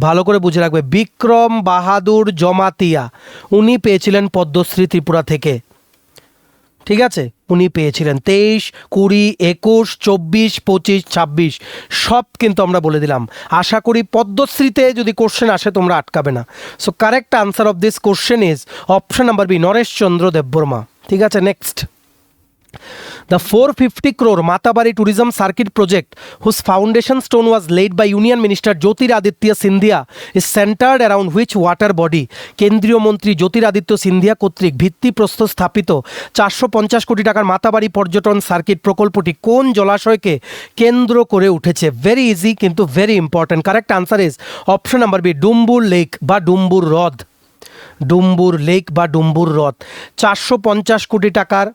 ভালো করে বুঝে রাখবে, বিক্রম বাহাদুর জমাতিয়া, উনি পেয়েছিলেন পদ্মশ্রী ত্রিপুরা থেকে, ঠিক আছে। উনি পেয়েছিলেন 23, 20, 21, 24, 25, 26 সব কিন্তু আমরা বলে দিলাম। আশা করি পদ্মশ্রীতে যদি কোশ্চেন আসে তোমরা আটকাবে না। So correct answer of this question is option number B, Naresh Chandra Debbarma, ঠিক আছে। Next, the 450 crore Matabari Tourism Circuit project, whose foundation stone was laid by Union Minister Jyotiraditya Scindia, is centered around which water body? কেন্দ্রীয় মন্ত্রী জ্যোতিরাদিত্য সিন্ধিয়া কর্তৃক ভিত্তিপ্রস্তর স্থাপিত 450 কোটি টাকার মাতাবাড়ি পর্যটন সার্কিট প্রকল্পটি কোন জলাশয়কে কেন্দ্র করে উঠেছে? ভেরি ইজি কিন্তু very important. Correct answer is option number B, Dumbur lake বা ডুম্বুর হ্রদ। 450 কোটি টাকার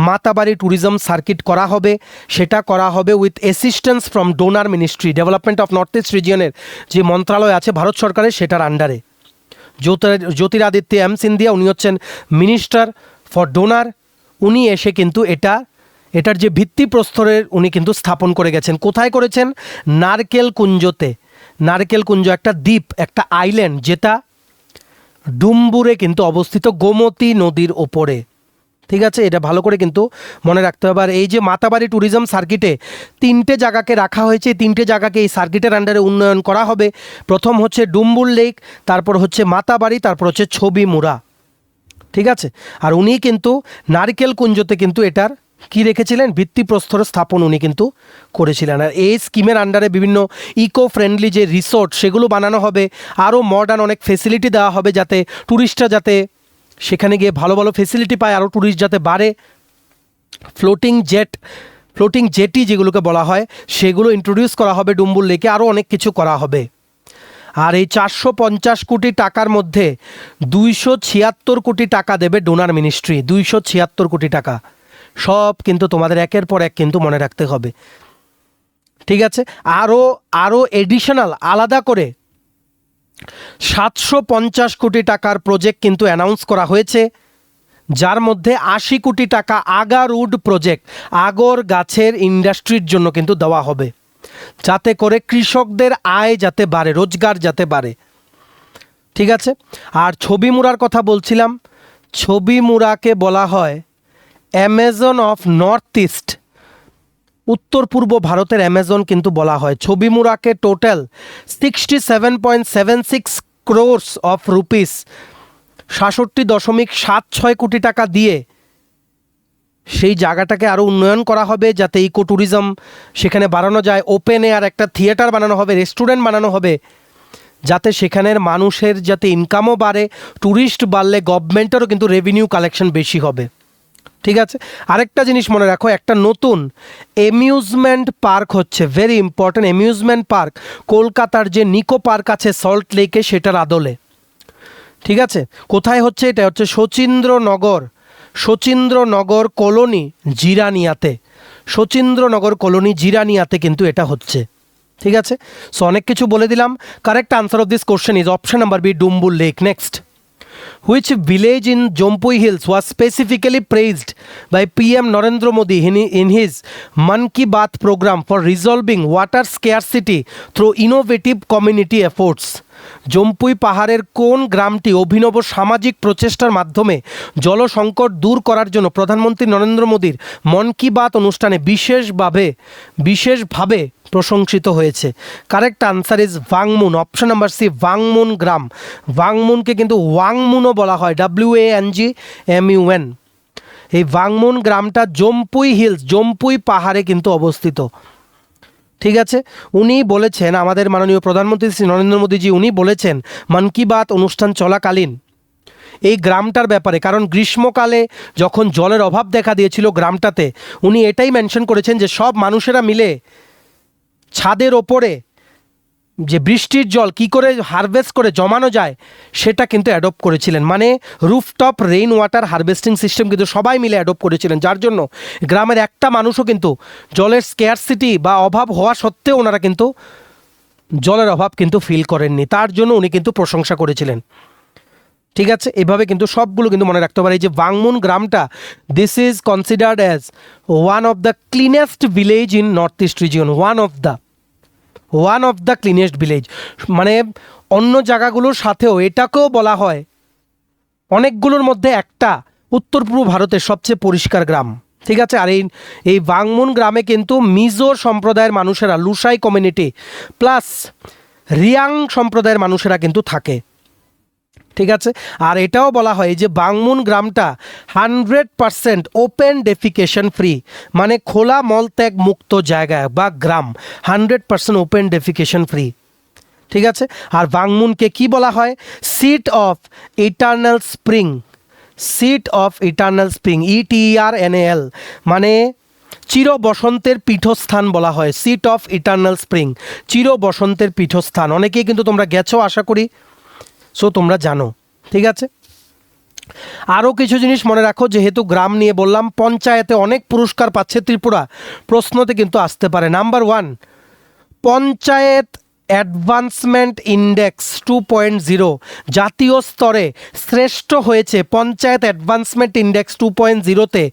মাতাবাড়ি ট্যুরিজম সার্কিট করা হবে, সেটা করা হবে with assistance from DoNER ministry, development of north east রিজিয়নের যে মন্ত্রণালয় আছে ভারত সরকারের, সেটার আন্ডারে। জ্যোতিরাদিত্য সিন্ধিয়া উনি হচ্ছেন মিনিস্টার ফর ডোনার, উনি এসে কিন্তু এটার যে ভিত্তিপ্রস্তরের উনি কিন্তু স্থাপন করে গেছেন। কোথায় করেছেন? নারকেল কুঞ্জ একটা দ্বীপ, একটা আইল্যান্ড, যেটা ডুম্বুরে কিন্তু অবস্থিত, গোমতী নদীর ওপরে, ঠিক আছে। এটা ভালো করে কিন্তু মনে রাখতে হবে। আর এই যে মাতাবাড়ি ট্যুরিজম সার্কিটে 3টে জায়গাকে রাখা হয়েছে, 3টে জায়গাকে এই সার্কিটের আন্ডারে উন্নয়ন করা হবে। প্রথম হচ্ছে ডুম্বুর লেক, তারপর হচ্ছে মাতাবাড়ি, তারপর হচ্ছে ছবিমুড়া, ঠিক আছে। আর উনি কিন্তু নারকেল কুঞ্জতে কিন্তু এটার কি রেখেছিলেন? ভিত্তিপ্রস্তর স্থাপন উনি কিন্তু করেছিলেন। আর এই স্কিমের আন্ডারে বিভিন্ন ইকো ফ্রেন্ডলি যে রিসোর্ট সেগুলো বানানো হবে, আরও মডার্ন অনেক ফেসিলিটি দেওয়া হবে, যাতে ট্যুরিস্টরা যাতে সেখানে গিয়ে ভালো ভালো ফেসিলিটি পায়, আরও ট্যুরিস্ট যাতে বাড়ে। ফ্লোটিং জেটি যেগুলোকে বলা হয় সেগুলো ইন্ট্রোডিউস করা হবে ডুম্বুর লেকে, আরও অনেক কিছু করা হবে। আর এই 450 কোটি টাকার মধ্যে 276 কোটি টাকা দেবে ডোনার মিনিস্ট্রি, 276 কোটি টাকা। সব কিন্তু তোমাদের একের পর এক কিন্তু মনে রাখতে হবে, ঠিক আছে। আরও এডিশনাল আলাদা করে 750 কোটি টাকার প্রজেক্ট কিন্তু অ্যানাউন্স করা হয়েছে, যার মধ্যে 80 কোটি টাকা আগারউড প্রজেক্ট, আগর গাছের ইন্ডাস্ট্রির জন্য কিন্তু দেওয়া হবে, যাতে করে কৃষকদের আয় যাতে বাড়ে, রোজগার যাতে বাড়ে, ঠিক আছে। আর ছবিমুড়ার কথা বলছিলাম, ছবিমুড়াকে বলা হয় অ্যামাজন অফ নর্থ ইস্ট, উত্তর পূর্ব ভারতের অ্যামাজন কিন্তু বলা হয়। ছবিমুড়াকে টোটাল 67.76 crores অফ রুপিস, 66.76 কোটি টাকা দিয়ে সেই জায়গাটাকে আরও উন্নয়ন করা হবে, যাতে ইকো ট্যুরিজম সেখানে বাড়ানো যায়। ওপেন এয়ার একটা থিয়েটার বানানো হবে, রেস্টুরেন্ট বানানো হবে, যাতে সেখানের মানুষের যাতে ইনকামও বাড়ে, ট্যুরিস্ট বাড়লে গভর্নমেন্টেরও কিন্তু রেভিনিউ কালেকশন বেশি হবে, ঠিক আছে। আরেকটা জিনিস মনে রাখো, একটা নতুন অ্যামিউজমেন্ট পার্ক হচ্ছে, ভেরি ইম্পর্ট্যান্ট অ্যামিউজমেন্ট পার্ক, কলকাতার যে নিকো পার্ক আছে সল্ট লেকে, সেটার আদলে, ঠিক আছে। কোথায় হচ্ছে? এটা হচ্ছে শচীন্দ্রনগর কলোনি জিরানিয়াতে, শচীন্দ্রনগর কলোনি জিরানিয়াতে কিন্তু এটা হচ্ছে, ঠিক আছে, সো অনেক কিছু বলে দিলাম। Correct answer of this question is option number B, Dumbur lake. Next, which village in Jompui Hills was specifically praised by PM Narendra Modi in his Man Ki Baat program for resolving water scarcity through innovative community efforts? Jampui পাহাড়ের কোন গ্রামটি অভিনব সামাজিক প্রচেষ্টার মাধ্যমে জল সংকট দূর করার জন্য প্রধানমন্ত্রী নরেন্দ্র মোদীর মন কি বাত অনুষ্ঠানে বিশেষভাবে প্রশংসিত হয়েছে? Correct answer is ভাংমুন, option number C, ভাংমুন গ্রাম। ভাংমুনকে কিন্তু ওয়াংমুনও বলা হয়, WANGMUN। এই ভাংমুন গ্রামটা জম্পুই হিলস, জম্পুই পাহাড়ে কিন্তু অবস্থিত। ঠিক আছে, উনি বলেছেন, আমাদের মাননীয় প্রধানমন্ত্রী শ্রী নরেন্দ্র মোদীজি উনি বলেছেন মন কি বাত অনুষ্ঠান চলাকালীন এই গ্রামটার ব্যাপারে, কারণ গ্রীষ্মকালে যখন জলের অভাব দেখা দিয়েছিল গ্রামটাতে, উনি এটাই মেনশন করেছেন যে সব মানুষেরা মিলে ছাদের ওপরে যে বৃষ্টির জল কি করে হারভেস্ট করে জমানো যায় সেটা কিন্তু অ্যাডপ্ট করেছিলেন, মানে rooftop rain water harvesting system কিন্তু সবাই মিলে অ্যাডপ্ট করেছিলেন, যার জন্য গ্রামের একটা মানুষও কিন্তু জলের স্ক্যারসিটি বা অভাব হওয়া সত্ত্বেও ওনারা কিন্তু জলের অভাব কিন্তু ফিল করেননি, তার জন্য উনি কিন্তু প্রশংসা করেছিলেন। ঠিক আছে, এভাবে কিন্তু সবগুলো কিন্তু মনে রাখতে পারে। এই যে ভাংমুন গ্রামটা, this is considered as one of the cleanest village in north east region, one of the cleanest village, মানে অন্য জায়গাগুলোর সাথেও এটাকেও বলা হয় অনেকগুলোর মধ্যে একটা উত্তর পূর্ব ভারতের সবচেয়ে পরিষ্কার গ্রাম। ঠিক আছে, আর এই ভাংমুন গ্রামে কিন্তু মিজো সম্প্রদায়ের মানুষেরা, লুসাই কমিউনিটি প্লাস রিয়াং সম্প্রদায়ের মানুষেরা কিন্তু থাকে। ঠিক আছে, আর এটাও বলা হয় যে ভাংমুন গ্রামটা 100% ওপেন ডেফিকেশন ফ্রি, মানে খোলা মলত্যাগ মুক্ত জায়গা বা গ্রাম, 100% ওপেন ডেফিকেশন ফ্রি। ঠিক আছে, আর ভাংমুনকে কি বলা হয়? Seat of eternal spring, ETERNAL, মানে চির বসন্তের পীঠস্থান বলা হয়, সিট অফ ইটার্নাল স্প্রিং, চির বসন্তের পীঠস্থান। অনেকেই কিন্তু তোমরা গেছো আশা করি, সো তোমরা জানো। ঠিক আছে, আরও কিছু জিনিস মনে রাখো, যেহেতু গ্রাম নিয়ে বললাম, পঞ্চায়েতে অনেক পুরস্কার পাচ্ছে ত্রিপুরা, প্রশ্নতে কিন্তু আসতে পারে। নাম্বার 1, পঞ্চায়েত অ্যাডভান্সমেন্ট ইন্ডেক্স 2.0 জাতীয় স্তরে শ্রেষ্ঠ হয়েছে। পঞ্চায়েত অ্যাডভান্সমেন্ট ইন্ডেক্স 2.0তে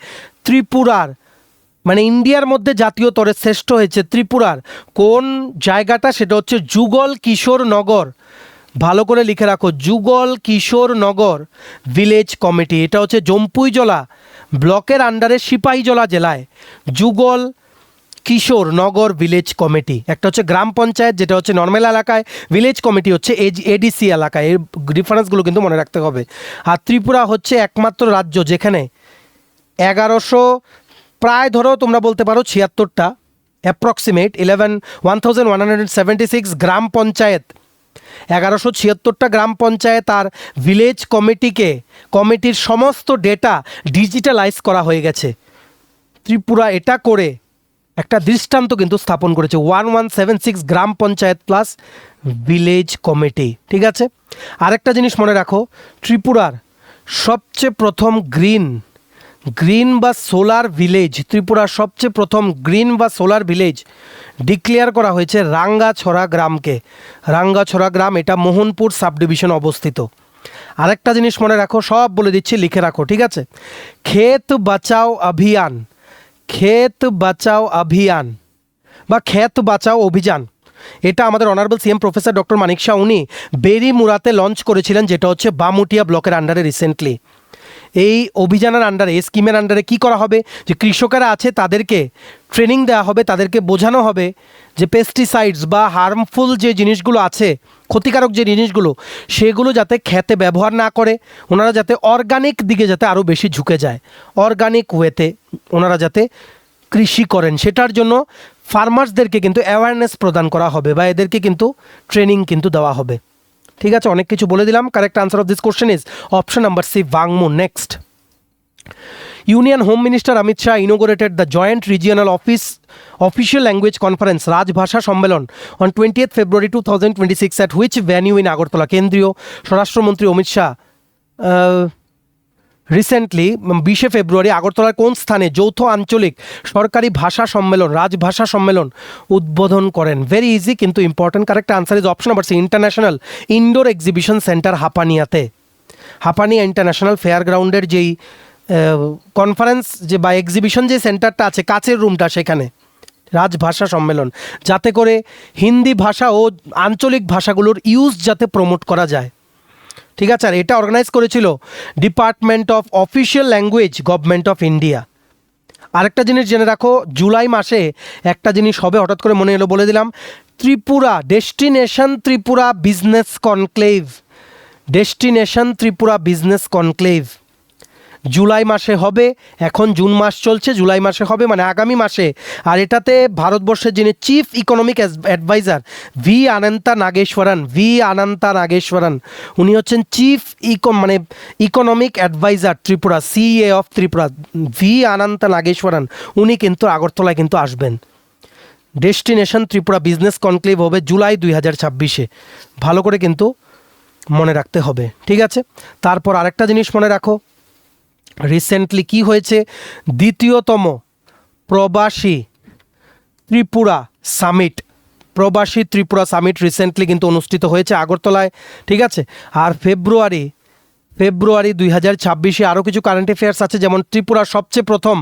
ত্রিপুরার, মানে ইন্ডিয়ার মধ্যে জাতীয় স্তরে শ্রেষ্ঠ হয়েছে ত্রিপুরার কোন জায়গাটা? সেটা হচ্ছে যুগল কিশোর নগর। ভালো করে লিখে রাখো, যুগল কিশোর নগর ভিলেজ কমিটি। এটা হচ্ছে জম্পুইজলা ব্লকের আন্ডারে সিপাহীজলা জেলায় যুগল কিশোর নগর ভিলেজ কমিটি। একটা হচ্ছে গ্রাম পঞ্চায়েত, যেটা হচ্ছে নর্মাল এলাকায়, ভিলেজ কমিটি হচ্ছে ADC এলাকায়। এর ডিফারেন্সগুলো কিন্তু মনে রাখতে হবে। আর ত্রিপুরা হচ্ছে একমাত্র রাজ্য যেখানে 1100, প্রায় ধরো তোমরা বলতে পারো 76টা, অ্যাপ্রক্সিমেট 1176 গ্রাম পঞ্চায়েত, 1176টা গ্রাম পঞ্চায়েত আর ভিলেজ কমিটির সমস্ত ডেটা ডিজিটালাইজ করা হয়ে গেছে। ত্রিপুরা এটা করে একটা দৃষ্টান্ত কিন্তু স্থাপন করেছে, 1176 গ্রাম পঞ্চায়েত প্লাস ভিলেজ কমিটি। ঠিক আছে, আরেকটা জিনিস মনে রাখো, ত্রিপুরার সবচেয়ে প্রথম গ্রিন বা সোলার ভিলেজ, ত্রিপুরার সবচেয়ে প্রথম গ্রিন বা সোলার ভিলেজ ডিক্লেয়ার করা হয়েছে রাঙ্গাছড়া গ্রামকে। রাঙ্গাছড়া গ্রাম, এটা মোহনপুর সাব ডিভিশন অবস্থিত। আরেকটা জিনিস মনে রাখো, সব বলে দিচ্ছি, লিখে রাখো। ঠিক আছে, ক্ষেত বাঁচাও অভিযান, এটা আমাদের অনারেবল CM প্রফেসর ডক্টর মানিক শাহ উনি বেরিমুরাতে লঞ্চ করেছিলেন, যেটা হচ্ছে বামুটিয়া ব্লকের আন্ডারে রিসেন্টলি। এই অভিযানের আন্ডারে, এই স্কিমের আন্ডারে কী করা হবে? যে কৃষকেরা আছে তাদেরকে ট্রেনিং দেওয়া হবে, তাদেরকে বোঝানো হবে যে পেস্টিসাইডস বা হার্মফুল যে জিনিসগুলো আছে, ক্ষতিকারক যে জিনিসগুলো, সেগুলো যাতে খেতে ব্যবহার না করে, ওনারা যাতে অর্গানিক দিকে যাতে আরও বেশি ঝুঁকে যায়, অর্গানিক ওয়েতে ওনারা যাতে কৃষি করেন, সেটার জন্য ফার্মার্সদেরকে কিন্তু অ্যাওয়ারনেস প্রদান করা হবে বা এদেরকে কিন্তু ট্রেনিং কিন্তু দেওয়া হবে। ঠিক আছে, অনেক কিছু বলে দিলাম। Correct answer of this question is option number C, ভাংমুন। Next, Union Home Minister Amit Shah inaugurated the Joint Regional Official Language Conference রাজভাষা সম্মেলন on 20th February 2026 at which venue in Agartala? কেন্দ্রীয় স্বরাষ্ট্রমন্ত্রী অমিত শাহ রিসেন্টলি 20শে ফেব্রুয়ারি আগরতলার কোন স্থানে যৌথ আঞ্চলিক সরকারি ভাষা সম্মেলন রাজভাষা সম্মেলন উদ্বোধন করেন? ভেরি ইজি কিন্তু important. Correct answer is option number C, international indoor exhibition centre হাপানিয়াতে। হাপানিয়া ইন্টারন্যাশনাল ফেয়ার গ্রাউন্ডের যেই কনফারেন্স যে বা এক্সিবিশন যে সেন্টারটা আছে, কাচের রুমটা, সেখানে রাজভাষা সম্মেলন, যাতে করে হিন্দি ভাষা ও আঞ্চলিক ভাষাগুলোর ইউজ যাতে প্রমোট করা যায়। ঠিক আছে, আর এটা অর্গানাইজ করেছিল department of official language, government of India. আরেকটা জিনিস জেনে রাখো, জুলাই মাসে একটা জিনিস হবে, হঠাৎ করে মনে এলো বলে দিলাম, Tripura destination Tripura business conclave. Destination Tripura business conclave July মাসে হবে। এখন জুন মাস চলছে, জুলাই মাসে হবে মানে আগামী মাসে। আর এটাতে ভারতবর্ষের যিনি chief economic adviser V Anantha Nageswaran, উনি হচ্ছেন chief economic adviser Tripura, CA of Tripura V Anantha Nageswaran. উনি কিন্তু আগরতলায় কিন্তু আসবেন। ডেস্টিনেশন ত্রিপুরা বিজনেস কনক্লেভ হবে জুলাই 2026-এ। ভালো করে কিন্তু মনে রাখতে হবে, ঠিক আছে। তারপর আরেকটা জিনিস মনে রাখো, রিসেন্টলি কি হয়েছে, দ্বিতীয়তম প্রবাসী ত্রিপুরা সামিট রিসেন্টলি কিন্তু অনুষ্ঠিত হয়েছে আগরতলায়, ঠিক আছে। আর ফেব্রুয়ারি 2026-এ আরও কিছু কারেন্ট অ্যাফেয়ার্স আছে, যেমন ত্রিপুরার সবচেয়ে প্রথম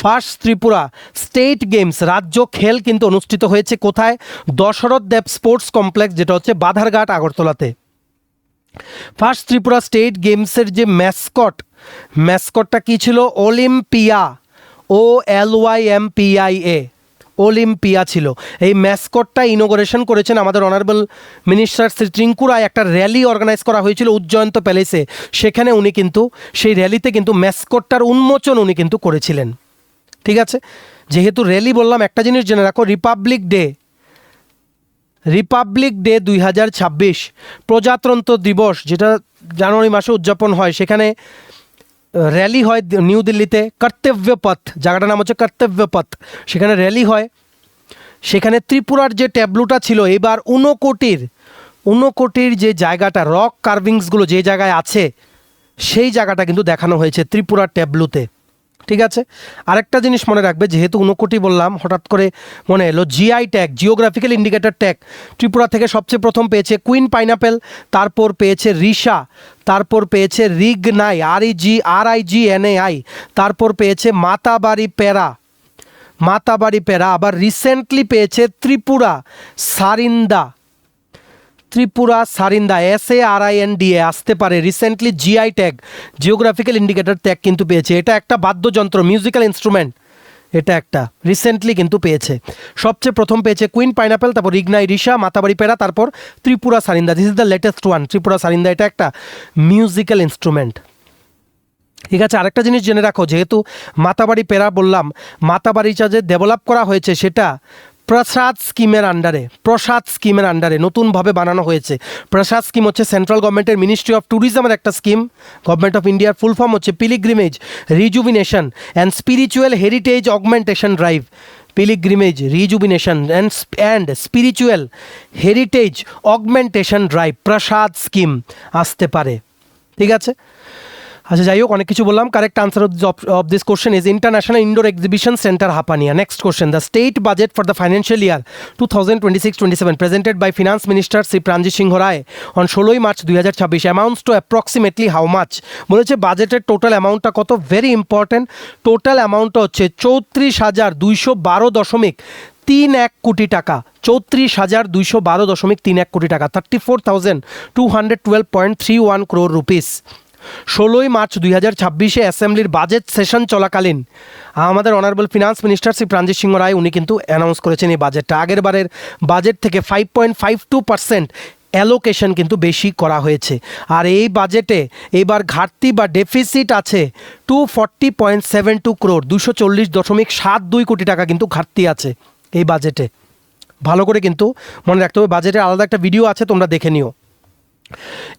ফার্স্ট ত্রিপুরা স্টেট গেমস রাজ্য খেল কিন্তু অনুষ্ঠিত হয়েছে কোথায়? দশরথ দেব স্পোর্টস কমপ্লেক্স, যেটা হচ্ছে বাধারঘাট আগরতলাতে। ফার্স্ট ত্রিপুরা স্টেট গেমসের যে ম্যাসকটটা কী ছিল? অলিম্পিয়া, OLYMPIA, অলিম্পিয়া ছিল। এই ম্যাসকটটা ইনোগ্রেশন করেছেন আমাদের অনারেবল মিনিস্টার শ্রী টিঙ্কু রায়। একটা র্যালি অর্গানাইজ করা হয়েছিল উজ্জয়ন্ত প্যালেসে, সেখানে উনি কিন্তু সেই র্যালিতে কিন্তু ম্যাসকটটার উন্মোচন উনি কিন্তু করেছিলেন, ঠিক আছে। যেহেতু র্যালি বললাম, একটা জিনিস জেনে রাখো, রিপাবলিক ডে 2026 প্রজাতন্ত্র দিবস, যেটা জানুয়ারি মাসে উদযাপন হয়, সেখানে র্যালি হয় নিউ দিল্লিতে, কর্তব্যপথ, জায়গাটার নাম হচ্ছে কর্তব্যপথ, সেখানে র্যালি হয়। সেখানে ত্রিপুরার যে ট্যাবলুটা ছিল, এবার ঊনকোটির যে জায়গাটা, রক কার্ভিংসগুলো যে জায়গায় আছে, সেই জায়গাটা কিন্তু দেখানো হয়েছে ত্রিপুরার ট্যাবলুতে, ঠিক আছে। আরেকটা জিনিস মনে রাখবে, যেহেতু ঊনকোটি বললাম, হঠাৎ করে মনে এলো GI tag, geographical indicator tag, Tripura থেকে সবচেয়ে প্রথম পেয়েছে কুইন পাইনাপেল, তারপর পেয়েছে রিসা, তারপর পেয়েছে রিগনাই, RIGNAI, তারপর পেয়েছে মাতাবাড়ি প্যারা, আবার রিসেন্টলি পেয়েছে ত্রিপুরা সারিন্দা, SARINDA আসতে পারে। Recently GI tag, geographical indicator tag কিন্তু পেয়েছে। এটা একটা বাদ্যযন্ত্র, মিউজিক্যাল ইনস্ট্রুমেন্ট, এটা একটা রিসেন্টলি কিন্তু পেয়েছে। সবচেয়ে প্রথম পেয়েছে কুইন পাইনাপেল, তারপর রিগনাই, রিসা, মাতাবাড়ি প্যারা, তারপর Tripura Sarinda. This is the latest one, Tripura Sarinda. এটা একটা মিউজিক্যাল ইনস্ট্রুমেন্ট, ঠিক আছে। আরেকটা জিনিস জেনে রাখো, যেহেতু মাতাবাড়ি প্যারা বললাম, মাতাবাড়িটা যে ডেভেলপ করা হয়েছে সেটা প্রসাদ স্কিমের আন্ডারে নতুনভাবে বানানো হয়েছে। প্রসাদ স্কিম হচ্ছে সেন্ট্রাল গভর্নমেন্টের মিনিস্ট্রি অফ ট্যুরিজমের একটা স্কিম, গভর্নমেন্ট অফ ইন্ডিয়ার ফুল ফর্ম হচ্ছে pilgrimage rejuvenation and spiritual heritage augmentation drive. Pilgrimage rejuvenation and spiritual heritage augmentation drive, PRASAD scheme আসতে পারে, ঠিক আছে। আচ্ছা, যাই হোক, অনেক কিছু বললাম। Correct answer of this question is international indoor exhibition centre Hapania. Next question, the state budget for the financial year 2026-27 presented by finance minister Shri Pranajit Singha Roy on 16 March 2026 amounts to approximately how much? বলেছে বাজেটের টোটাল অ্যামাউন্টটা কত। Very important, total অ্যামাউন্টটা হচ্ছে 34,212.31 কোটি টাকা, 34,212.31 কোটি টাকা, 34,212.31 crore রুপিস। 16 মার্চ 2026 অ্যাসেম্বলির বাজেট সেশন চলাকালীন আমাদের honourable finance minister Shri Pranajit Singha Roy উনি কিন্তু অ্যানাউন্স করেছেন এই বাজেটটা। আগের বারের বাজেট থেকে 5.52% অ্যালোকেশন কিন্তু বেশি করা হয়েছে। আর এই বাজেটে এবার ঘাটতি বা ডেফিসিট আছে 240.72 crore, 240.72 কোটি টাকা কিন্তু ঘাটতি আছে এই বাজেটে। ভালো করে কিন্তু মনে রাখতে হবে, বাজেটের আলাদা একটা ভিডিও আছে, তোমরা দেখে নিও।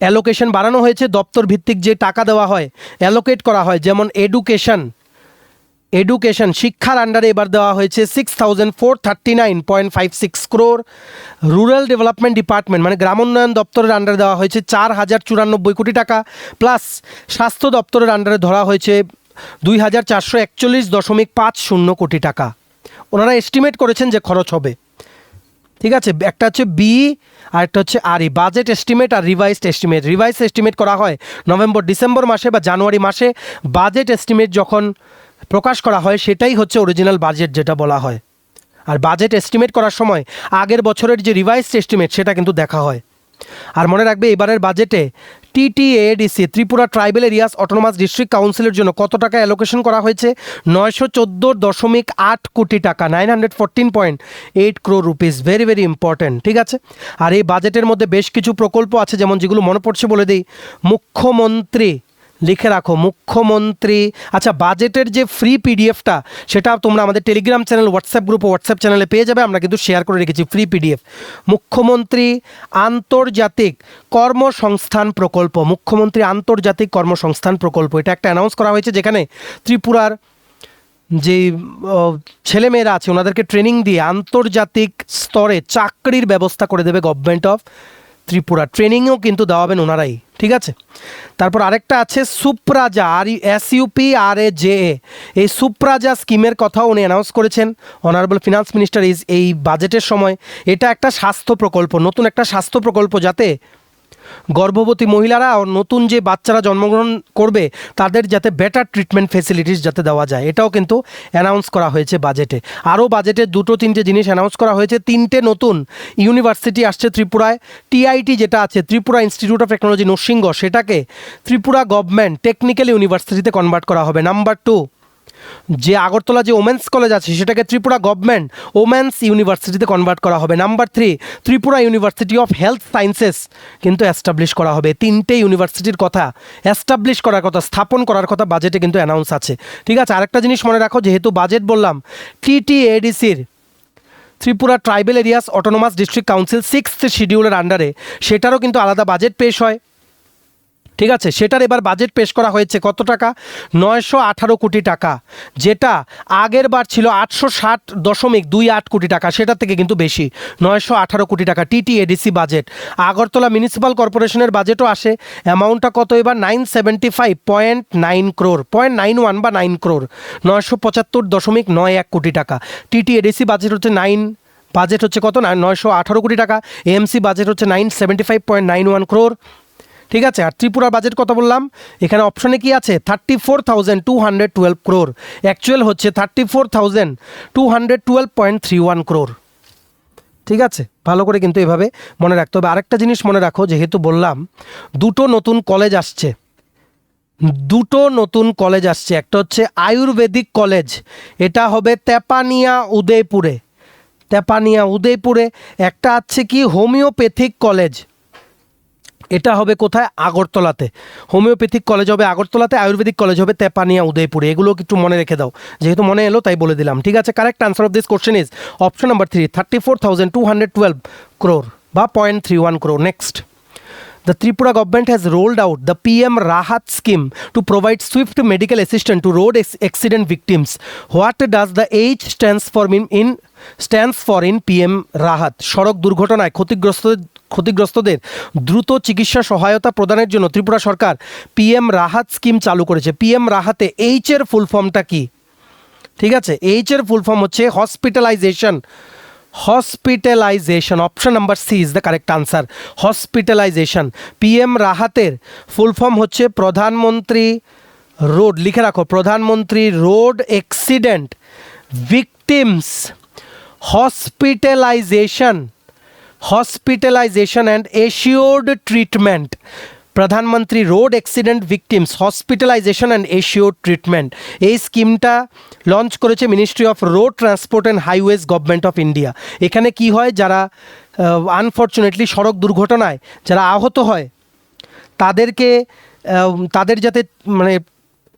অ্যালোকেশন বাড়ানো হয়েছে, দপ্তর ভিত্তিক যে টাকা দেওয়া হয়, অ্যালোকেট করা হয়, যেমন এডুকেশন শিক্ষার আন্ডারে এবার দেওয়া হয়েছে 6439.56 crore। রুরাল ডেভেলপমেন্ট ডিপার্টমেন্ট মানে গ্রামোন্নয়ন দপ্তরের আন্ডারে দেওয়া হয়েছে 4094 কোটি টাকা, প্লাস স্বাস্থ্য দপ্তরের আন্ডারে ধরা হয়েছে 2441.50 কোটি টাকা। ওনারা এস্টিমেট করেছেন যে খরচ হবে, ঠিক আছে। একটা হচ্ছে বি আর একটা হচ্ছে আরই, বাজেট এস্টিমেট আর রিভাইসড এস্টিমেট। রিভাইস এস্টিমেট করা হয় নভেম্বর ডিসেম্বর মাসে বা জানুয়ারি মাসে, বাজেট এস্টিমেট যখন প্রকাশ করা হয় সেটাই হচ্ছে অরিজিনাল বাজেট যেটা বলা হয়। আর বাজেট এস্টিমেট করার সময় আগের বছরের যে রিভাইসড এস্টিমেট সেটা কিন্তু দেখা হয়। আর মনে রাখবে এবারের বাজেটে TTADC Tripura tribal areas autonomous district কাউন্সিলের জন্য কত টাকা অ্যালোকেশন করা হয়েছে? 914.8 কোটি টাকা, 914.8 crore rupees. Very very important, ঠিক আছে। আর এই বাজেটের মধ্যে বেশ কিছু প্রকল্প আছে, যেমন যেগুলো মনে পড়ছে বলে দিই। মুখ্যমন্ত্রী, লিখে রাখো মুখ্যমন্ত্রী। আচ্ছা, বাজেটের যে ফ্রি পিডিএফটা সেটা তোমরা আমাদের টেলিগ্রাম চ্যানেল, হোয়াটসঅ্যাপ গ্রুপ ও হোয়াটসঅ্যাপ চ্যানেলে পেয়ে যাবে, আমরা কিন্তু শেয়ার করে রেখেছি ফ্রি পিডিএফ। মুখ্যমন্ত্রী আন্তর্জাতিক কর্মসংস্থান প্রকল্প, মুখ্যমন্ত্রী আন্তর্জাতিক কর্মসংস্থান প্রকল্প, এটা একটা অ্যানাউন্স করা হয়েছে, যেখানে ত্রিপুরার যে ছেলেমেয়েরা আছে ওনাদেরকে ট্রেনিং দিয়ে আন্তর্জাতিক স্তরে চাকরির ব্যবস্থা করে দেবে গভর্নমেন্ট অফ ত্রিপুরা। ট্রেনিংও কিন্তু দেওয়াবেন ওনারাই, ঠিক আছে। তারপর আরেকটা আছে সুপ্রাজা, SUPRAJA। এই সুপ্রাজা স্কিমের কথাও উনি অ্যানাউন্স করেছেন, অনারেবল ফিনান্স মিনিস্টার এই বাজেটের সময়। এটা একটা স্বাস্থ্য প্রকল্প, নতুন একটা স্বাস্থ্য প্রকল্প, যাতে গর্ভবতী মহিলারা ও নতুন যে বাচ্চারা জন্মগ্রহণ করবে তাদের যাতে বেটার ট্রিটমেন্ট ফেসিলিটিস যাতে দেওয়া যায়, এটাও কিন্তু অ্যানাউন্স করা হয়েছে বাজেটে। আরও বাজেটে 2-3টে জিনিস অ্যানাউন্স করা হয়েছে। 3টে নতুন ইউনিভার্সিটি আসছে ত্রিপুরায়। TIT যেটা আছে, Tripura institute of technology Narsingha, সেটাকে ত্রিপুরা গভর্নমেন্ট টেকনিক্যাল ইউনিভার্সিটিতে কনভার্ট করা হবে। নাম্বার 2, যে আগরতলা যে ওমেন্স কলেজ আছে সেটাকে ত্রিপুরা গভর্নমেন্ট ওমেন্স ইউনিভার্সিটিতে কনভার্ট করা হবে। Number 3, Tripura university of health sciences কিন্তু এস্টাবলিশ করা হবে। 3টে ইউনিভার্সিটির কথা এস্টাবলিশ করার কথা, স্থাপন করার কথা বাজেটে কিন্তু অ্যানাউন্স আছে, ঠিক আছে। আরেকটা জিনিস মনে রাখো, যেহেতু বাজেট বললাম, TTADCর Tripura tribal areas autonomous district council 6th শিডিউলের আন্ডারে সেটারও কিন্তু আলাদা বাজেট পেশ হয়, ঠিক আছে। সেটার এবার বাজেট পেশ করা হয়েছে কত টাকা? 918 কোটি টাকা, যেটা আগের বার ছিল 860.28 কোটি টাকা, সেটার থেকে কিন্তু বেশি, 918 কোটি টাকা TTADC বাজেট। আগরতলা মিউনিসিপ্যাল কর্পোরেশনের বাজেটও আসে, অ্যামাউন্টটা কত এবার? 975.9 crore, 0.91 বা 9 crore, 975.91 কোটি টাকা। TTADC বাজেট হচ্ছে বাজেট হচ্ছে কত? 918 কোটি টাকা। AMC বাজেট হচ্ছে 975.91 crore, ঠিক আছে। আর ত্রিপুরার বাজেট কত বললাম? এখানে অপশনে কি আছে? 34,212 crore, অ্যাকচুয়াল হচ্ছে 34,212.31 crore, ঠিক আছে। ভালো করে কিন্তু এভাবে মনে রাখতে হবে। আরেকটা জিনিস মনে রাখো, যেহেতু বললাম 2টো নতুন কলেজ আসছে, 2টো নতুন কলেজ আসছে। একটা হচ্ছে আয়ুর্বেদিক কলেজ, এটা হবে তেপানিয়া উদয়পুরে। একটা আছে কি হোমিওপ্যাথিক কলেজ, এটা হবে কোথায়? আগরতলাতে। হোমিওপ্যাথিক কলেজ হবে আগরতলাতে, আয়ুর্বেদিক কলেজ হবে তেপানিয়া উদয়পুরে। এগুলো একটু মনে রেখে দাও, যেহেতু মনে এলো তাই বলে দিলাম, ঠিক আছে। Correct answer of this question is option number 3, 34,212 crore বা 0.31 crore। Next, the Tripura government has rolled out the PM Rahat scheme to provide swift medical assistance to road accident victims. What does the H stands for in PM Rahat? সড়ক দুর্ঘটনায় ক্ষতিগ্রস্তদের দ্রুত চিকিৎসা সহায়তা প্রদানের জন্য ত্রিপুরা সরকার PM Rahat scheme চালু করেছে। PM রাহাতে H এর ফুল ফর্মটা কি? ঠিক আছে, H এর ফুল ফর্ম হচ্ছে hospitalisation. Option number C is the correct answer, hospitalisation. PM রাহাতের ফুল ফর্ম হচ্ছে প্রধানমন্ত্রী রোড, লিখে রাখো, প্রধানমন্ত্রী road accident victims hospitalisation and assured treatment. প্রধানমন্ত্রী road accident victims hospitalisation and assured treatment. এই স্কিমটা লঞ্চ করেছে ministry of road transport and highways government of India. এখানে কি হয়, যারা আনফর্চুনেটলি সড়ক দুর্ঘটনায় যারা আহত হয় তাদের যাতে মানে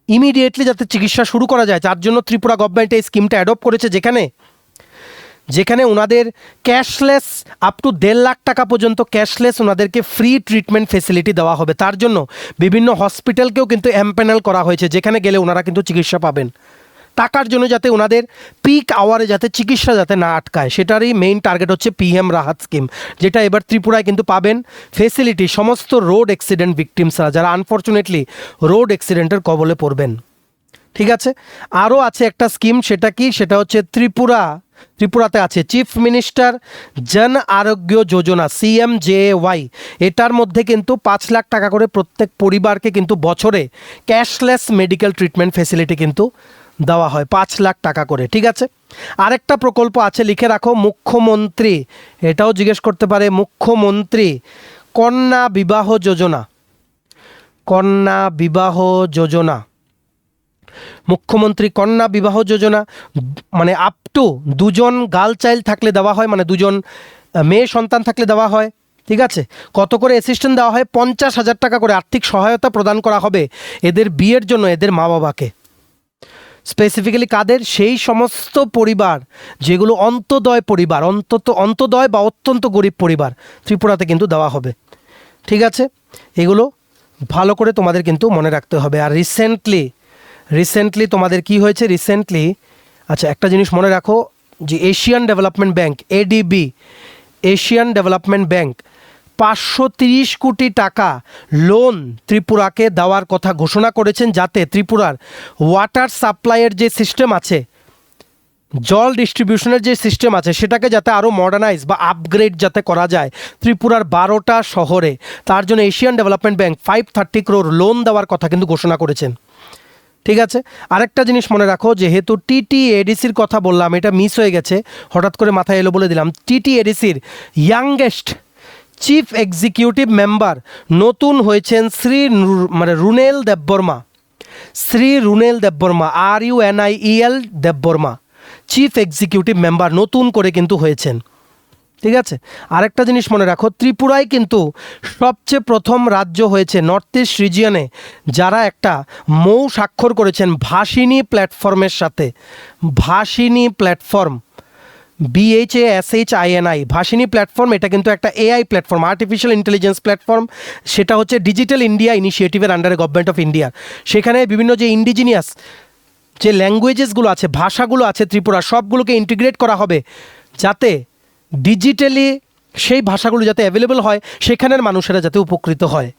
ইমিডিয়েটলি যাতে চিকিৎসা শুরু করা যায়, তার জন্য ত্রিপুরা গভর্নমেন্ট এই স্কিমটা অ্যাডপ্ট করেছে, যেখানে ওনাদের ক্যাশলেস আপ টু 1.5 লাখ টাকা পর্যন্ত ক্যাশলেস ওনাদেরকে ফ্রি ট্রিটমেন্ট ফেসিলিটি দেওয়া হবে। তার জন্য বিভিন্ন হসপিটালকেও কিন্তু এমপ্যানেল করা হয়েছে, যেখানে গেলে ওনারা কিন্তু চিকিৎসা পাবেন। টাকার জন্য যাতে ওনাদের পিক আওয়ারে যাতে চিকিৎসা যাতে না আটকায়, সেটারই মেইন টার্গেট হচ্ছে পিএম রাহাত স্কিম, যেটা এবার ত্রিপুরায় কিন্তু পাবেন ফেসিলিটি সমস্ত রোড অ্যাক্সিডেন্ট ভিকটিমসরা, যারা আনফর্চুনেটলি রোড অ্যাক্সিডেন্টের কবলে পড়বেন। ঠিক আছে, আরও আছে একটা স্কিম, সেটা কি, সেটা হচ্ছে ত্রিপুরাতে আছে চিফ মিনিস্টার জন আরোগ্য যোজনা CMJY। এটার মধ্যে কিন্তু 5 লাখ টাকা করে প্রত্যেক পরিবারকে কিন্তু বছরে ক্যাশলেস মেডিকেল ট্রিটমেন্ট ফেসিলিটি কিন্তু দেওয়া হয়, 5 লাখ টাকা করে। ঠিক আছে, আরেকটা প্রকল্প আছে, লিখে রাখো, মুখ্যমন্ত্রী, এটাও জিজ্ঞেস করতে পারে, মুখ্যমন্ত্রী কন্যা বিবাহ যোজনা, কন্যা বিবাহ যোজনা, মুখ্যমন্ত্রী কন্যা বিবাহ যোজনা, মানে আপ টু 2জন গার্ল চাইল্ড থাকলে দেওয়া হয়, মানে 2জন মেয়ে সন্তান থাকলে দেওয়া হয়। ঠিক আছে, কত করে অ্যাসিস্ট্যান্ট দেওয়া হয়, 50,000 টাকা করে আর্থিক সহায়তা প্রদান করা হবে এদের বিয়ের জন্য এদের মা বাবাকে। স্পেসিফিক্যালি কাদের, সেই সমস্ত পরিবার যেগুলো অন্তদয় পরিবার, অন্তদয় বা অত্যন্ত গরিব পরিবার, ত্রিপুরাতে কিন্তু দেওয়া হবে। ঠিক আছে, এগুলো ভালো করে তোমাদের কিন্তু মনে রাখতে হবে। আর রিসেন্টলি তোমাদের কি হয়েছে, রিসেন্টলি, আচ্ছা একটা জিনিস মনে রাখো, যে Asian development bank ADB, Asian development bank 530 কোটি টাকা লোন ত্রিপুরাকে দেওয়ার কথা ঘোষণা করেছেন, যাতে ত্রিপুরার ওয়াটার সাপ্লাইয়ের যে সিস্টেম আছে, জল ডিস্ট্রিবিউশনের যে সিস্টেম আছে, সেটাকে যাতে আরও মডার্নাইজ বা আপগ্রেড যাতে করা যায় ত্রিপুরার 12টা শহরে, তার জন্য Asian development bank 530 crore loan দেওয়ার কথা কিন্তু ঘোষণা করেছেন। ঠিক আছে, আরেকটা জিনিস মনে রাখো, যেহেতু TTADCর কথা বললাম, এটা মিস হয়ে গেছে, হঠাৎ করে মাথায় এলো বলে দিলাম, TTADCর ইয়াংগেস্ট চিফ এক্সিকিউটিভ মেম্বার নতুন হয়েছেন Runiel Debbarma, RUNIEL Debbarma, chief executive member নতুন করে কিন্তু হয়েছেন। ঠিক আছে, আরেকটা জিনিস মনে রাখো, ত্রিপুরায় কিন্তু সবচেয়ে প্রথম রাজ্য হয়েছে নর্থ ইস্ট রিজিয়নে যারা একটা মৌ স্বাক্ষর করেছেন ভাষিনী প্ল্যাটফর্মের সাথে, Bhashini platform, BHASHINI, Bhashini platform, এটা কিন্তু একটা AI platform, artificial intelligence platform, সেটা হচ্ছে ডিজিটাল ইন্ডিয়া ইনিশিয়েটিভের আন্ডারে গভর্নমেন্ট অফ ইন্ডিয়া। সেখানে বিভিন্ন যে ইন্ডিজিনিয়াস যে ল্যাঙ্গুয়েজেসগুলো আছে, ভাষাগুলো আছে ত্রিপুরা, সবগুলোকে ইন্টিগ্রেট করা হবে, যাতে ডিজিটালি সেই ভাষাগুলো যাতে অ্যাভেলেবল হয়, সেখানের মানুষেরা যাতে উপকৃত হয়।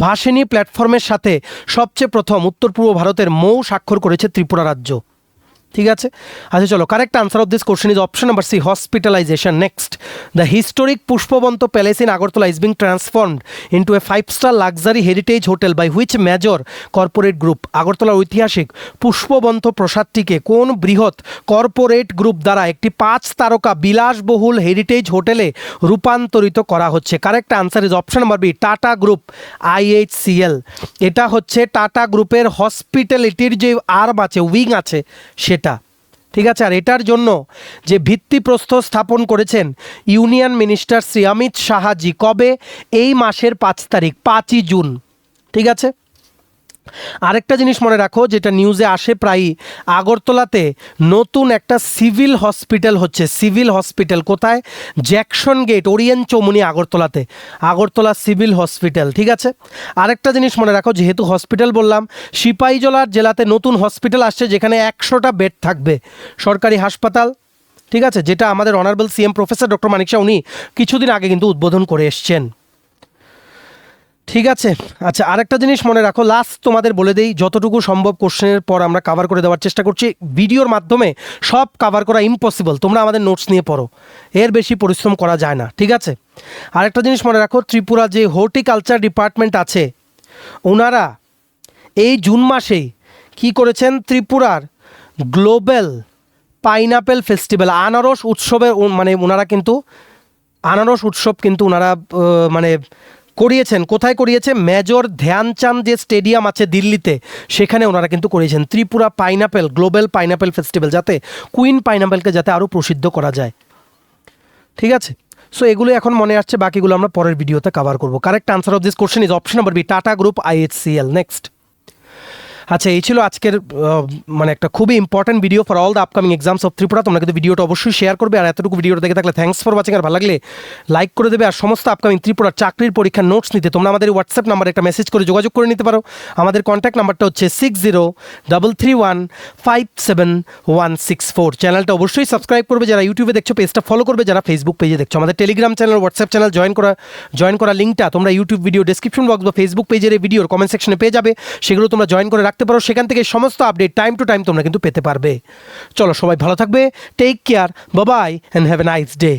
ভাষিনী প্ল্যাটফর্মের সাথে সবচেয়ে প্রথম উত্তর পূর্ব ভারতের মৌ স্বাক্ষর করেছে ত্রিপুরা রাজ্য। ঠিক আছে, আচ্ছা চলো, correct answer of this question is option number C, hospitalization. Next, the historic Pushpabanta palace in Agartala is being transformed into a 5-star luxury heritage hotel by which major corporate group. আগরতলার ঐতিহাসিক পুষ্পবন্ত প্রাসাদটিকে কোন বৃহৎ কর্পোরেট গ্রুপ দ্বারা একটি 5 তারকা বিলাসবহুল heritage হোটেলে রূপান্তরিত করা হচ্ছে? Correct answer is option number B, Tata group IHCL। এটা হচ্ছে টাটা গ্রুপের হসপিটালিটির যে আর্ম আছে, উইং আছে, সেটা। ঠিক আছে, আর এটার জন্য যে ভিত্তিপ্রস্তর স্থাপন করেছেন ইউনিয়ন মিনিস্টার শ্রী অমিত শাহজি, কবে? এই মাসের 5 তারিখ, 5ই জুন। ঠিক আছে, আরেকটা জিনিস মনে রাখো, যেটা নিউজে আসে প্রায়ই, আগরতলাতে নতুন একটা সিভিল হসপিটাল হচ্ছে। সিভিল হসপিটাল কোথায়? জ্যাকসন গেট, ওরিয়েন্ট চৌমুনি, আগরতলাতে, আগরতলা সিভিল হসপিটাল। ঠিক আছে, আরেকটা জিনিস মনে রাখো, যেহেতু হসপিটাল বললাম, সিপাহীজলার জেলাতে নতুন হসপিটাল আসছে, যেখানে 100টা বেড থাকবে, সরকারি হাসপাতাল। ঠিক আছে, যেটা আমাদের অনারেবল CM প্রফেসর ডক্টর মানিক শাহ উনি কিছুদিন আগে কিন্তু উদ্বোধন করে এসছেন। ঠিক আছে, আচ্ছা আরেকটা জিনিস মনে রাখো, লাস্ট তোমাদের বলে দেই, যতটুকু সম্ভব কোশ্চেনের পর আমরা কভার করে দেওয়ার চেষ্টা করছি। ভিডিওর মাধ্যমে সব কভার করা ইম্পসিবল, তোমরা আমাদের নোটস নিয়ে পড়ো, এর বেশি পরিশ্রম করা যায় না। ঠিক আছে, আরেকটা জিনিস মনে রাখো, ত্রিপুরা যে হর্টিকালচার ডিপার্টমেন্ট আছে, ওনারা এই জুন মাসেই কি করেছেন, ত্রিপুরার গ্লোবাল পাইনাপেল ফেস্টিভ্যাল, আনারস উৎসবের, মানে ওনারা কিন্তু আনারস উৎসব কিন্তু ওনারা মানে করিয়েছেন। কোথায় করিয়েছে? মেজর ধ্যানচাঁদ যে স্টেডিয়াম আছে দিল্লিতে, সেখানে ওনারা কিন্তু করিয়েছেন Tripura pineapple, global pineapple festival, যাতে কুইন পাইনাপেলকে যাতে আরও প্রসিদ্ধ করা যায়। ঠিক আছে, সো এগুলো এখন মনে আসছে, বাকিগুলো আমরা পরের ভিডিওতে কভার করব। Correct answer of this question is option number B, Tata group IHCL। Next, আচ্ছা, এই ছিল আজকের মানে একটা খুবই important video for all the upcoming exams of Tripura. তোমরা কিন্তু ভিডিওটা অবশ্যই শেয়ার করবে, আর এতটুকু ভিডিওটা দেখে থাকলে থ্যাঙ্কস ফর ওয়াচিং। আর ভালো লাগলে লাইক করে দেবে। আর সমস্ত আপকামিং ত্রিপুরার চাকরির পরীক্ষার নোটস নিতে তোমরা আমাদের হোয়াটসঅ্যাপ নাম্বারে একটা মেসেজ করে যোগাযোগ করে নিতে পারো। আমাদের কন্ট্যাক্ট নাম্বারটা হচ্ছে 6033157164। চ্যানেলটা অবশ্যই সাবস্ক্রাইব করবে, যারা ইউটিউবে দেখছো পেজটা ফলো করবে, যারা ফেসবুক পেজে দেখছো। আমাদের Telegram channel, WhatsApp channel join করা লিঙ্কটা তোমরা ইউটিউব ভিডিও ডেসক্রিপশন বক্স বা ফেসবুক পেজের এই ভিডিওর কমেন্ট সেকশনে পেয়ে যাবে। সেগুলো তোমরা জয়েন করে রাখতে পারো, সেখান থেকে সমস্ত আপডেট টাইম টু টাইম তোমরা কিন্তু পেতে পারবে। চলো, সবাই ভালো থাকবে, take care, bye bye and have a nice day.